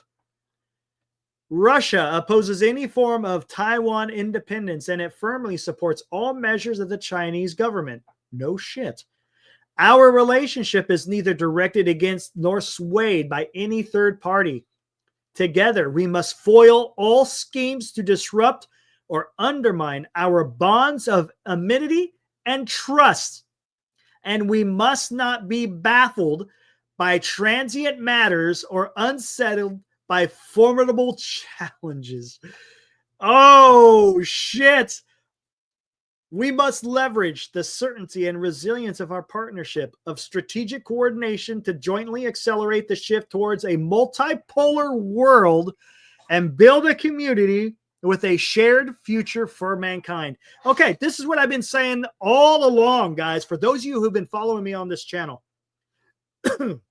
Russia opposes any form of Taiwan independence, and it firmly supports all measures of the Chinese government. No shit. Our relationship is neither directed against nor swayed by any third party. Together, we must foil all schemes to disrupt or undermine our bonds of amity and trust. And we must not be baffled by transient matters or unsettled by formidable challenges. Oh, shit. We must leverage the certainty and resilience of our partnership of strategic coordination to jointly accelerate the shift towards a multipolar world and build a community with a shared future for mankind. Okay, this is what I've been saying all along, guys. For those of you who've been following me on this channel, the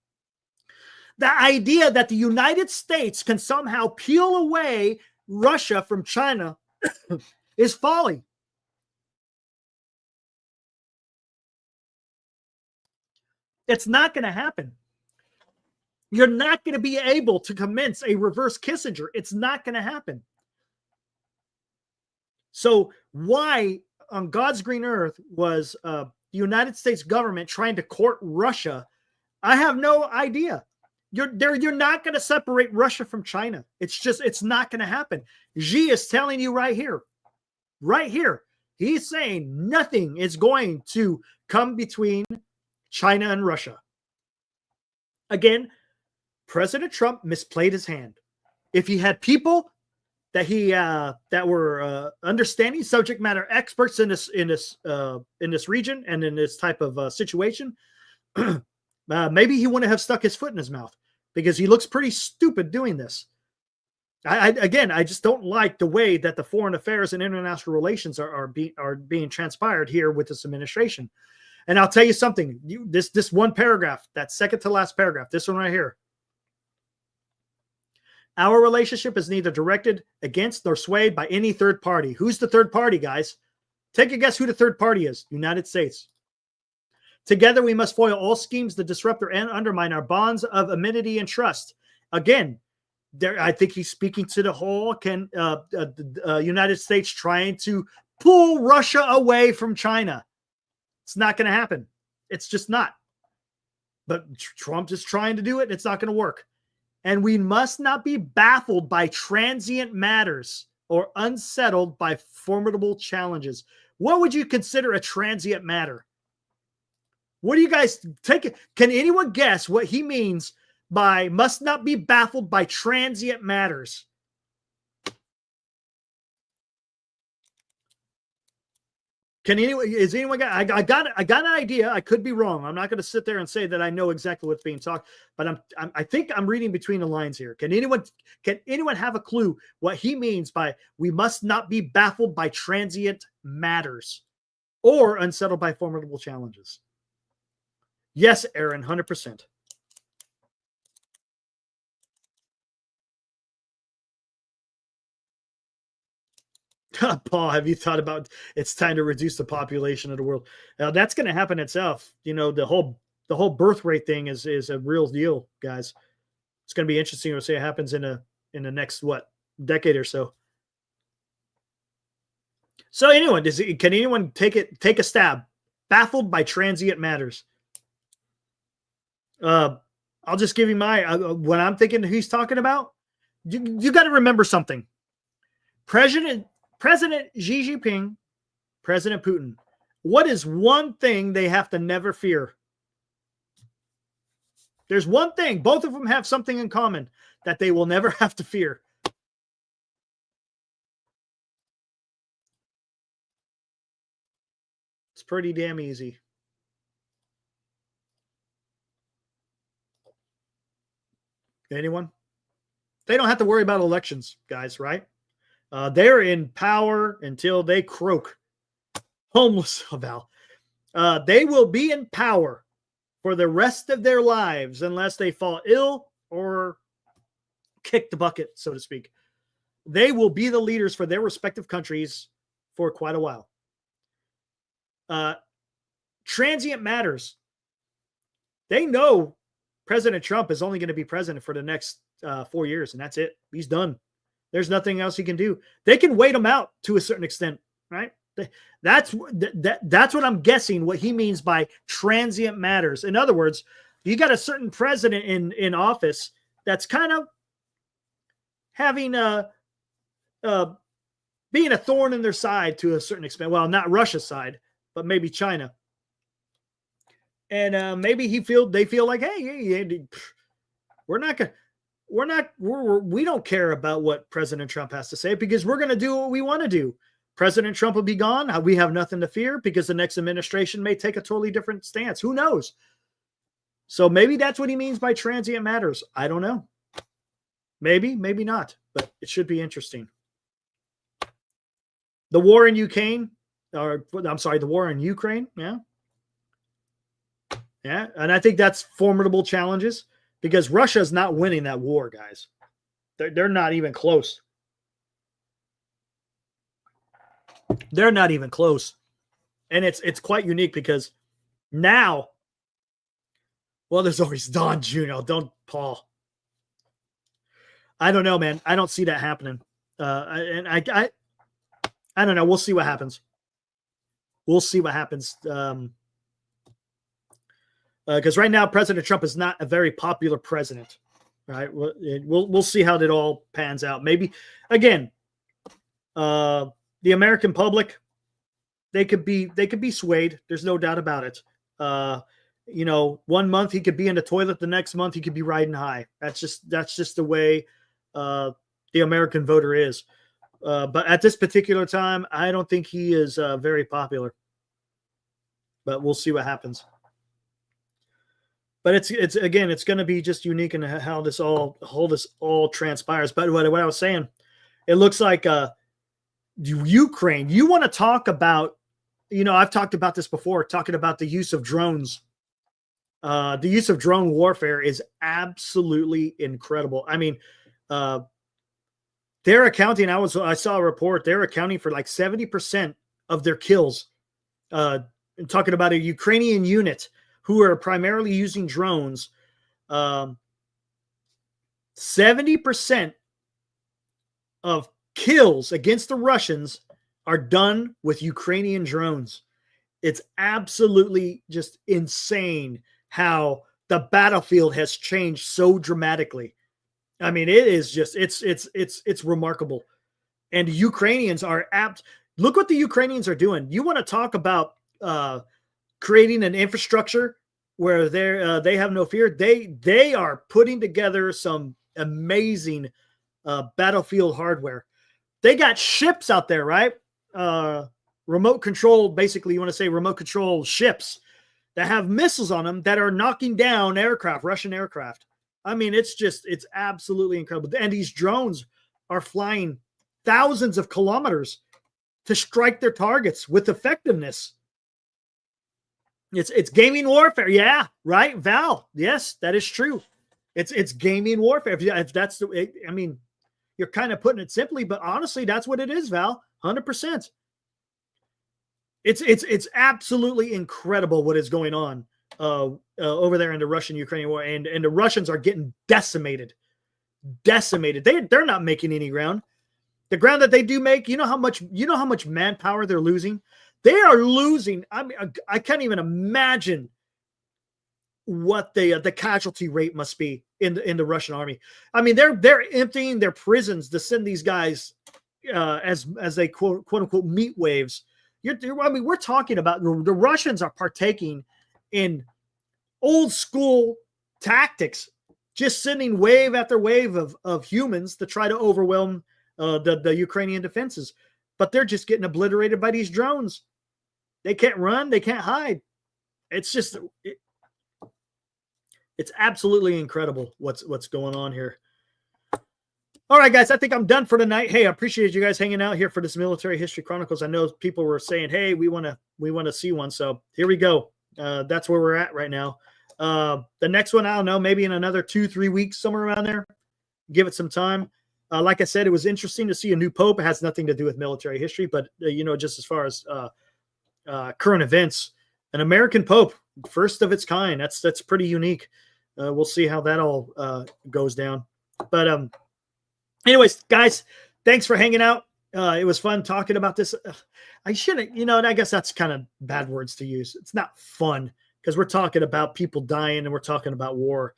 idea that the United States can somehow peel away Russia from China is folly. It's not going to happen. You're not going to be able to commence a reverse Kissinger. It's not going to happen. So why on God's green earth was the United States government trying to court Russia? I have no idea. You're not going to separate Russia from China. It's not going to happen. Xi is telling you right here. He's saying nothing is going to come between China and Russia. Again, President Trump misplayed his hand. If he had people that that were understanding subject matter experts in this region and in this type of situation, maybe he wouldn't have stuck his foot in his mouth, because he looks pretty stupid doing this. I just don't like the way that the foreign affairs and international relations are being transpired here with this administration. And I'll tell you something. This one paragraph, that second to last paragraph, this one right here. Our relationship is neither directed against nor swayed by any third party. Who's the third party, guys? Take a guess who the third party is. United States. Together, we must foil all schemes to disrupt or undermine our bonds of amity and trust. Again, I think he's speaking to the whole United States trying to pull Russia away from China. It's not going to happen. It's just not. But Trump is trying to do it, and it's not going to work. And we must not be baffled by transient matters or unsettled by formidable challenges. What would you consider a transient matter? What do you guys take? Can anyone guess what he means by must not be baffled by transient matters? Can anyone? Is anyone got? I got an idea. I could be wrong. I'm not going to sit there and say that I know exactly what's being talked, but I think I'm reading between the lines here. Can anyone have a clue what he means by we must not be baffled by transient matters or unsettled by formidable challenges? Yes, Aaron, 100%. Paul, have you thought about it's time to reduce the population of the world? That's going to happen itself. You know, the whole birth rate thing is a real deal, guys. It's going to be interesting to see what happens in the next decade or so. So anyone, can anyone take a stab? Baffled by transient matters. I'll just give you my what I'm thinking he's talking about. You got to remember something. President Xi Jinping, President Putin, what is one thing they have to never fear? There's one thing. Both of them have something in common that they will never have to fear. It's pretty damn easy. Anyone? They don't have to worry about elections, guys, right? They're in power until they croak. Homeless about. They will be in power for the rest of their lives unless they fall ill or kick the bucket, so to speak. They will be the leaders for their respective countries for quite a while. Transient matters. They know President Trump is only going to be president for the next 4 years, and that's it. He's done. There's nothing else he can do. They can wait him out to a certain extent, right? That's what I'm guessing what he means by transient matters. In other words, you got a certain president in office that's kind of having being a thorn in their side to a certain extent. Well, not Russia's side, but maybe China. And maybe they feel like, hey, we don't care about what President Trump has to say because we're going to do what we want to do. President Trump will be gone. We have nothing to fear because the next administration may take a totally different stance. Who knows? So maybe that's what he means by transient matters. I don't know. Maybe not, but it should be interesting. The war in Ukraine, the war in Ukraine. Yeah. Yeah. And I think that's formidable challenges because Russia is not winning that war, guys. They're not even close. They're not even close. And it's quite unique because now, well, there's always Don Juno. Don't Paul. I don't know, man. I don't see that happening. And I don't know. We'll see what happens. We'll see what happens. Because right now, President Trump is not a very popular president. Right? We'll see how that all pans out. Maybe again, the American public, they could be swayed. There's no doubt about it. 1 month he could be in the toilet, the next month he could be riding high. That's just the way the American voter is. But at this particular time, I don't think he is very popular. But we'll see what happens. But it's going to be just unique in how this all transpires. But what I was saying, it looks like Ukraine. You want to talk about, I've talked about this before, talking about the use of drones. The use of drone warfare is absolutely incredible. I mean, they're accounting. I saw a report. They're accounting for like 70% of their kills. Talking about a Ukrainian unit who are primarily using drones. 70% of kills against the Russians are done with Ukrainian drones. It's absolutely just insane how the battlefield has changed so dramatically. I mean, it is just, it's remarkable. And Ukrainians are look what the Ukrainians are doing. You want to talk about creating an infrastructure where they have no fear. They are putting together some amazing battlefield hardware. They got ships out there, right? Remote control, basically, you want to say remote control ships that have missiles on them that are knocking down Russian aircraft. I mean, it's absolutely incredible. And these drones are flying thousands of kilometers to strike their targets with effectiveness. It's gaming warfare. Yeah, right, Val. Yes, that is true. It's gaming warfare. If that's I mean, you're kind of putting it simply, but honestly, that's what it is, Val. 100%. It's absolutely incredible what is going on over there in the Russian-Ukrainian war, and the Russians are getting decimated. They're not making any ground. The ground that they do make, you know how much manpower they're losing. They are losing. I mean, I can't even imagine what the casualty rate must be in the Russian army. I mean, they're emptying their prisons to send these guys as they quote unquote meat waves. We're talking about the Russians are partaking in old school tactics, just sending wave after wave of humans to try to overwhelm the Ukrainian defenses. But they're just getting obliterated by these drones. They can't run. They can't hide. It's just, it's absolutely incredible what's going on here. All right, guys, I think I'm done for tonight. Hey, I appreciate you guys hanging out here for this Military History Chronicles. I know people were saying, hey, we want to see one. So here we go. That's where we're at right now. The next one, I don't know, maybe in another 2-3 weeks, somewhere around there. Give it some time. Like I said, it was interesting to see a new pope. It has nothing to do with military history, but just as far as current events, an American pope, first of its kind. That's pretty unique. We'll see how that all goes down. But Anyways, guys, thanks for hanging out. It was fun talking about this. I shouldn't, and I guess that's kind of bad words to use. It's not fun because we're talking about people dying and we're talking about war.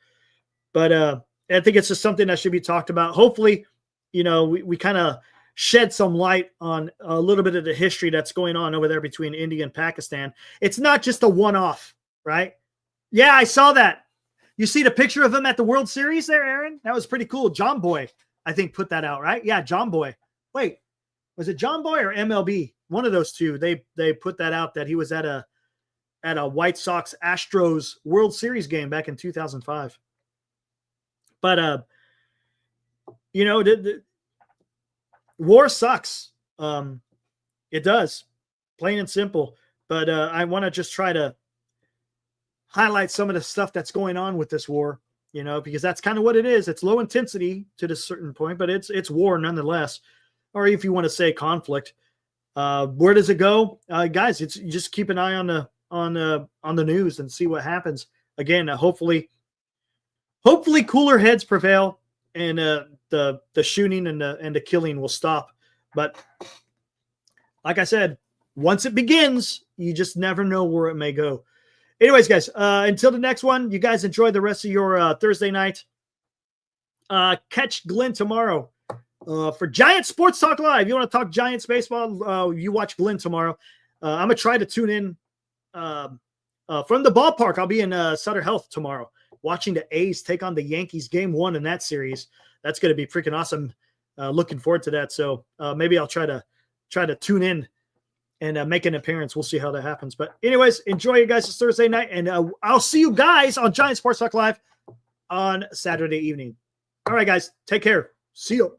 But I think it's just something that should be talked about. Hopefully, we kind of shed some light on a little bit of the history that's going on over there between India and Pakistan. It's not just a one-off, right? Yeah, I saw that. You see the picture of him at the World Series there, Aaron? That was pretty cool. John Boy, I think, put that out, right? Yeah, John Boy. Wait, was it John Boy or MLB? One of those two. They put that out that he was at a White Sox Astros World Series game back in 2005. But the war sucks. It does, plain and simple. But I want to just try to highlight some of the stuff that's going on with this war, because that's kind of what it is. It's low intensity to a certain point, but it's war nonetheless. Or if you want to say conflict, where does it go, guys? It's just keep an eye on the news and see what happens. Again, hopefully cooler heads prevail and the shooting and the killing will stop. But like I said, once it begins, you just never know where it may go. Anyways, guys, until the next one, you guys enjoy the rest of your Thursday night. Catch Glenn tomorrow for Giant Sports Talk Live. You want to talk Giants baseball? You watch Glenn tomorrow. I'm going to try to tune in from the ballpark. I'll be in Sutter Health tomorrow watching the A's take on the Yankees game 1 in that series. That's going to be freaking awesome. Looking forward to that. So maybe I'll try to tune in and make an appearance. We'll see how that happens. But anyways, enjoy you guys this Thursday night. And I'll see you guys on Giant Sports Talk Live on Saturday evening. All right, guys, take care. See you.